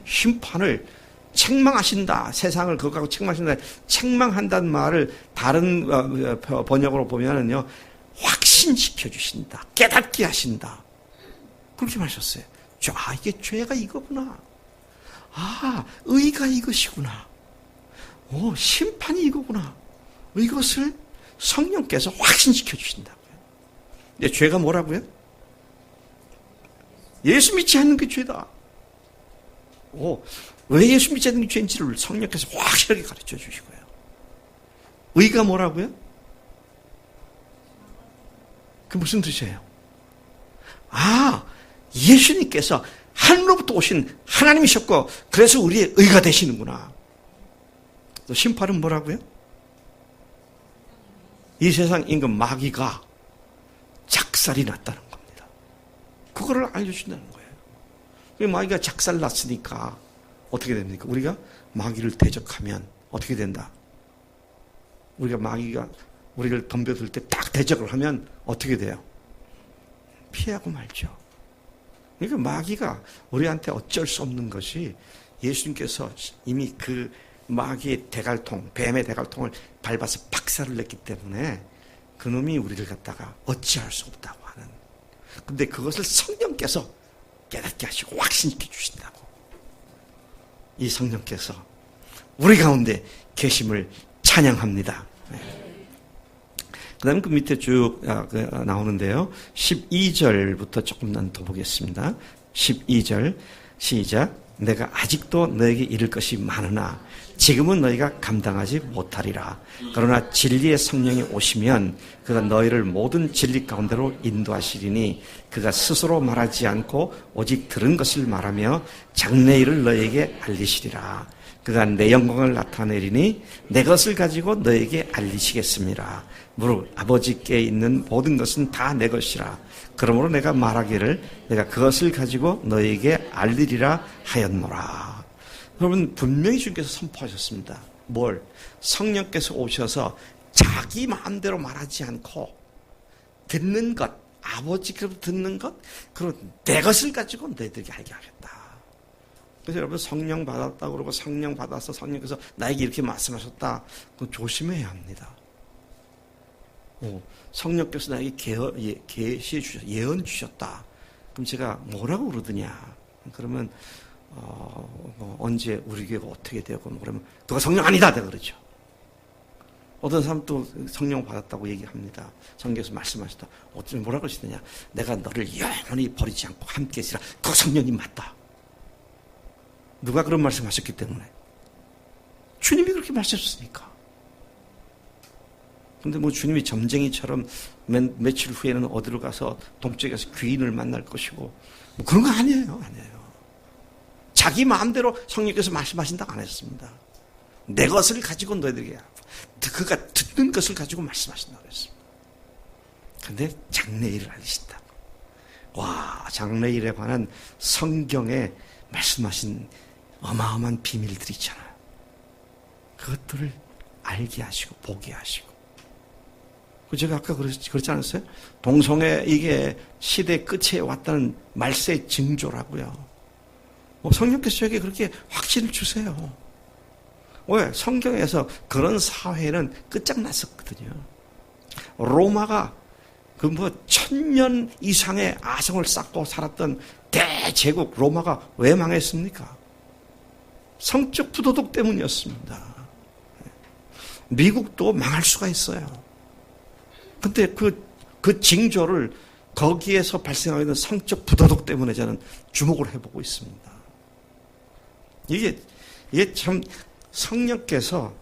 심판을 책망하신다. 세상을 그것하고 책망하신다. 책망한다는 말을 다른 번역으로 보면은요, 확신시켜 주신다. 깨닫게 하신다. 그렇게 말하셨어요. 아, 이게 죄가 이거구나. 아, 의가 이것이구나. 오, 심판이 이거구나. 이것을 성령께서 확신시켜 주신다고요. 근데 죄가 뭐라고요? 예수 믿지 않는 게 죄다. 왜 예수 믿지 않는 게 죄인지를 성령께서 확실하게 가르쳐 주시고요. 의가 뭐라고요? 그 무슨 뜻이에요? 아, 예수님께서 하늘로부터 오신 하나님이셨고 그래서 우리의 의가 되시는구나. 또 심판은 뭐라고요? 이 세상 임금 마귀가 작살이 났다는 겁니다. 그거를 알려준다는 거예요. 마귀가 작살 났으니까 어떻게 됩니까? 우리가 마귀를 대적하면 어떻게 된다? 우리가 마귀가 우리를 덤벼들 때 딱 대적을 하면 어떻게 돼요? 피하고 말죠. 그러니까 마귀가 우리한테 어쩔 수 없는 것이 예수님께서 이미 그 마귀의 대갈통, 뱀의 대갈통을 밟아서 박살을 냈기 때문에 그놈이 우리를 갖다가 어찌할 수 없다고 하는. 근데 그것을 성령께서 깨닫게 하시고 확신시켜 주신다고. 이 성령께서 우리 가운데 계심을 찬양합니다. 네. 그 다음에 그 밑에 쭉 나오는데요. 12절부터 조금만 더 보겠습니다. 12절 시작. 내가 아직도 너에게 이를 것이 많으나 지금은 너희가 감당하지 못하리라. 그러나 진리의 성령이 오시면 그가 너희를 모든 진리 가운데로 인도하시리니 그가 스스로 말하지 않고 오직 들은 것을 말하며 장래일을 너희에게 알리시리라. 그가 내 영광을 나타내리니 내 것을 가지고 너에게 알리시겠습니다. 무릇 아버지께 있는 모든 것은 다 내 것이라. 그러므로 내가 말하기를 내가 그것을 가지고 너에게 알리리라 하였노라. 여러분, 분명히 주님께서 선포하셨습니다. 뭘? 성령께서 오셔서 자기 마음대로 말하지 않고 듣는 것, 아버지께로 듣는 것, 그리고 내 것을 가지고 너희들에게 알게 하겠다. 그래서 여러분, 성령 받았다고 그러고 성령 받아서 성령께서 나에게 이렇게 말씀하셨다. 그건 조심해야 합니다. 성령께서 나에게 계시해 주셨다. 예언 주셨다. 그럼 제가 뭐라고 그러더냐? 그러면 언제 우리 교회가 어떻게 되고 그러면 그가 성령 아니다. 내가 그러죠. 어떤 사람 또 성령 받았다고 얘기합니다. 성경에서 말씀하셨다. 어쩌면 뭐라고 하시느냐? 내가 너를 영원히 버리지 않고 함께 있으라. 그 성령님 맞다. 누가 그런 말씀하셨기 때문에? 주님이 그렇게 말씀하셨으니까. 근데 뭐 주님이 점쟁이처럼 며칠 후에는 어디로 가서 동쪽에 가서 귀인을 만날 것이고 뭐 그런 거 아니에요. 자기 마음대로 성령께서 말씀하신다고 안 했습니다. 내 것을 가지고 너희들에게 그가 듣는 것을 가지고 말씀하신다고 했습니다. 근데 장래일을 알리신다고. 와, 장래일에 관한 성경에 말씀하신 어마어마한 비밀들이 있잖아요. 그것들을 알게 하시고 보게 하시고. 제가 아까 그렇지 않았어요? 동성애 이게 시대 끝에 왔다는 말세의 징조라고요. 성령께서 저에게 그렇게 확신을 주세요. 왜? 성경에서 그런 사회는 끝장났었거든요. 로마가 그 1000년 이상의 아성을 쌓고 살았던 대제국 로마가 왜 망했습니까? 성적 부도덕 때문이었습니다. 미국도 망할 수가 있어요. 근데 그 징조를 거기에서 발생하는 성적 부도덕 때문에 저는 주목을 해보고 있습니다. 이게 참 성령께서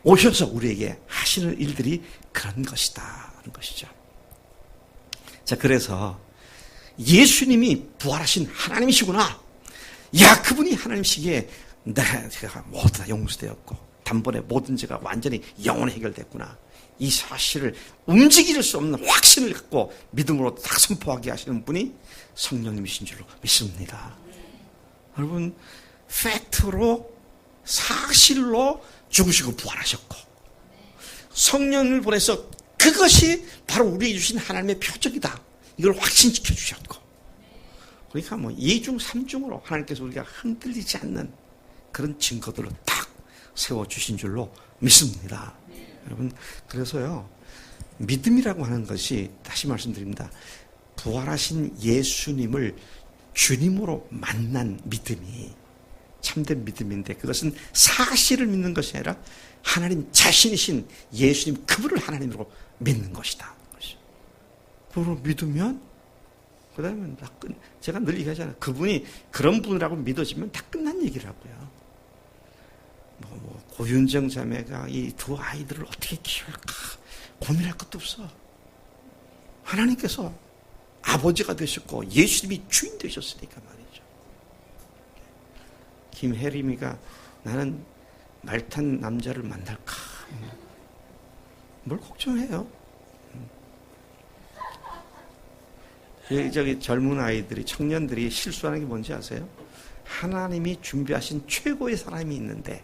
오셔서 우리에게 하시는 일들이 그런 것이다 하는 것이죠. 자, 그래서 예수님이 부활하신 하나님이시구나. 야, 그분이 하나님이시기에 제가 모두 다 용서되었고 단번에 모든 죄가 완전히 영원히 해결됐구나. 이 사실을 움직일 수 없는 확신을 갖고 믿음으로 딱 선포하게 하시는 분이 성령님이신 줄로 믿습니다. 여러분, 팩트로 사실로 죽으시고 부활하셨고 성령을 보내서 그것이 바로 우리에게 주신 하나님의 표적이다. 이걸 확신시켜 주셨고, 그러니까 뭐 2중 3중으로 하나님께서 우리가 흔들리지 않는 그런 증거들로 딱 세워주신 줄로 믿습니다. 여러분, 그래서요, 믿음이라고 하는 것이, 다시 말씀드립니다, 부활하신 예수님을 주님으로 만난 믿음이 참된 믿음인데, 그것은 사실을 믿는 것이 아니라 하나님 자신이신 예수님 그분을 하나님으로 믿는 것이다. 그걸 믿으면 그 다음에 제가 늘 얘기하잖아요. 그분이 그런 분이라고 믿어지면 다 끝난 얘기라고요. 고윤정 자매가 이 두 아이들을 어떻게 키울까 고민할 것도 없어. 하나님께서 아버지가 되셨고 예수님이 주인 되셨으니까 말이죠. 김혜림이가 나는 말 탄 남자를 만날까? 뭘 걱정해요? 저기 젊은 아이들이, 청년들이 실수하는 게 뭔지 아세요? 하나님이 준비하신 최고의 사람이 있는데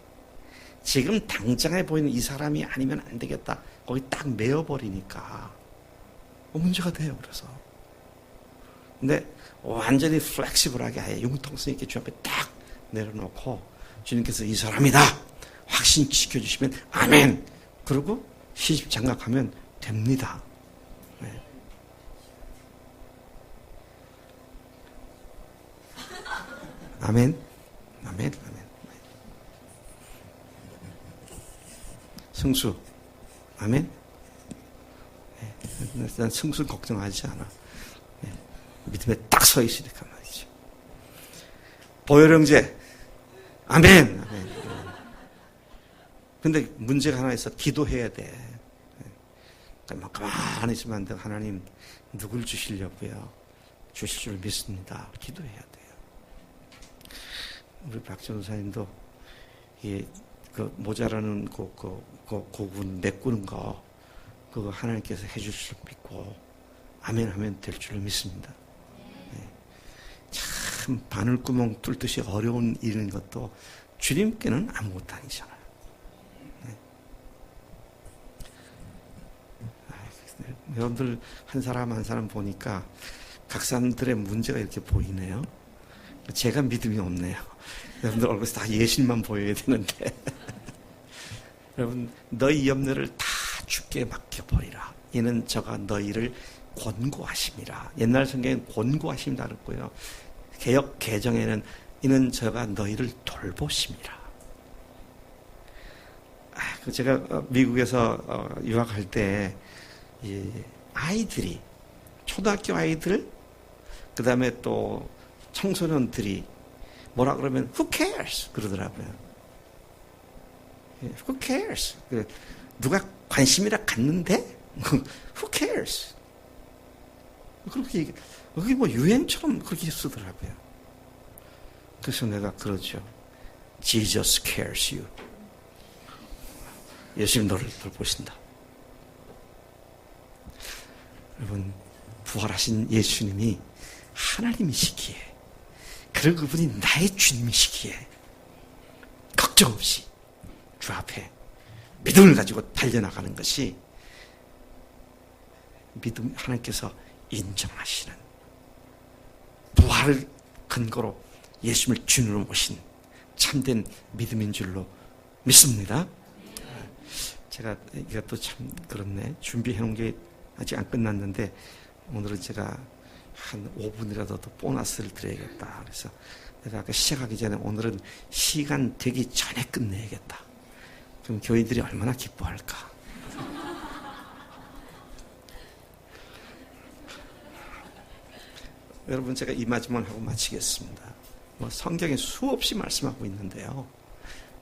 지금 당장에 보이는 이 사람이 아니면 안 되겠다. 거기 딱 메어버리니까 문제가 돼요. 그래서 근데 완전히 플렉시블하게 아예 융통성 있게 주 앞에 딱 내려놓고 주님께서 이 사람이다 확신시켜주시면 아멘. 그리고 시집 장가가면 됩니다. 네. 아멘. 아멘. 아멘. 승수. 아멘. 네. 난 승수 걱정하지 않아. 네. 믿음에 딱 서 있으니까 말이죠. 보혈형제. 아멘. 아멘. 근데 문제가 하나 있어. 기도해야 돼. 그러니까 가만히 있으면 안 돼. 하나님 누굴 주시려고요? 주실 줄 믿습니다. 기도해야 돼요. 우리 박 전사님도 그 모자라는 고군 메꾸는 거 그거 하나님께서 해줄 줄 믿고 아멘 하면 될 줄 믿습니다. 네. 참 바늘구멍 뚫듯이 어려운 일인 것도 주님께는 아무것도 아니잖아요. 네. 여러분들 한 사람 한 사람 보니까 각 사람들의 문제가 이렇게 보이네요. 제가 믿음이 없네요. 여러분들 얼굴에서 다 예신만 보여야 되는데 여러분, 너희 염려를 다 주께 맡겨버리라. 이는 저가 너희를 권고하심이라. 옛날 성경에는 권고하심이라 그랬고요. 개역 개정에는 이는 저가 너희를 돌보심이라. 제가 미국에서 유학할 때 아이들이, 초등학교 아이들, 그 다음에 또 청소년들이 뭐라 그러면 who cares 그러더라고요. who cares? 누가 관심이라 갖는데 who cares? 그렇게 그게 뭐 유행처럼 그렇게 쓰더라고요. 그래서 내가 그러죠. Jesus cares you. 예수님 너를 돌보신다. 여러분, 부활하신 예수님이 하나님이시기에, 그리고 그분이 나의 주님이시기에 걱정 없이 주 앞에 믿음을 가지고 달려나가는 것이 믿음, 하나님께서 인정하시는 부활을 근거로 예수님을 주님으로 모신 참된 믿음인 줄로 믿습니다. 제가 이것도 참 그렇네. 준비해 놓은 게 아직 안 끝났는데 오늘은 제가 한 5분이라도 더 보너스를 드려야겠다. 그래서 내가 아까 시작하기 전에 오늘은 시간 되기 전에 끝내야겠다. 그럼 교인들이 얼마나 기뻐할까. 여러분, 제가 이 마지막 하고 마치겠습니다. 성경에 수없이 말씀하고 있는데요.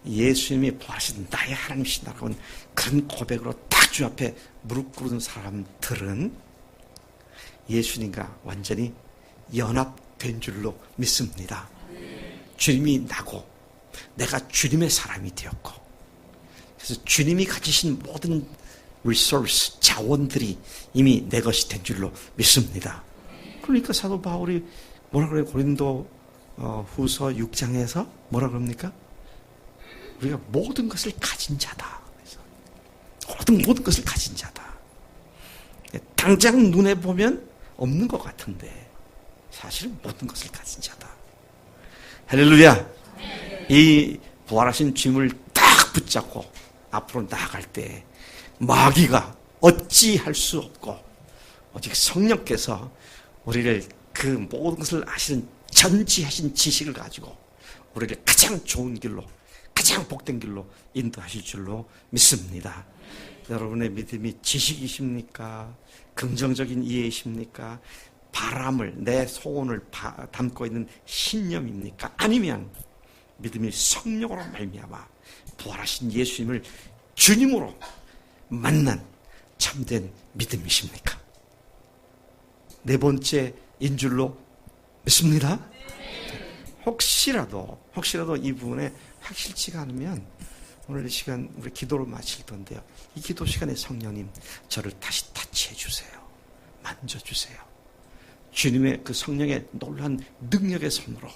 예수님이 부활하신 나의 하나님이시다라고 그런 고백으로 딱 주 앞에 무릎 꿇은 사람들은 예수님과 완전히 연합된 줄로 믿습니다. 주님이 나고 내가 주님의 사람이 되었고, 그래서 주님이 가지신 모든 리소스, 자원들이 이미 내 것이 된 줄로 믿습니다. 그러니까 사도 바울이 뭐라 그래요? 고린도 후서 6장에서 뭐라 그럽니까? 우리가 모든 것을 가진 자다. 모든 것을 가진 자다. 당장 눈에 보면 없는 것 같은데 사실은 모든 것을 가진 자다. 할렐루야. 이 부활하신 주님을 딱 붙잡고 앞으로 나아갈 때 마귀가 어찌할 수 없고, 오직 성령께서 우리를 그 모든 것을 아시는 전지하신 지식을 가지고 우리를 가장 좋은 길로, 가장 복된 길로 인도하실 줄로 믿습니다. 여러분의 믿음이 지식이십니까? 긍정적인 이해이십니까? 바람을, 내 소원을 담고 있는 신념입니까? 아니면 믿음이 성령으로 말미암아 부활하신 예수님을 주님으로 만난 참된 믿음이십니까? 네 번째인 줄로 믿습니다. 혹시라도 이 부분에 확실치가 않으면 오늘 이 시간 우리 기도를 마칠 건데요. 이 기도 시간에 성령님 저를 다시 터치해 주세요. 만져주세요. 주님의 그 성령의 놀라운 능력의 손으로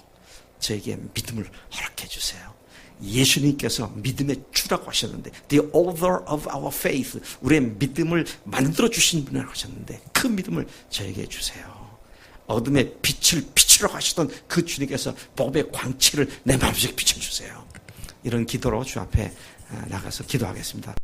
저에게 믿음을 허락해 주세요. 예수님께서 믿음의 주라고 하셨는데, The author of our faith, 우리의 믿음을 만들어 주신 분이라고 하셨는데 그 믿음을 저에게 주세요. 어둠의 빛을 비추라고 하시던 그 주님께서 복음의 광채를 내 마음속에 비춰주세요. 이런 기도로 주 앞에 나가서 기도하겠습니다.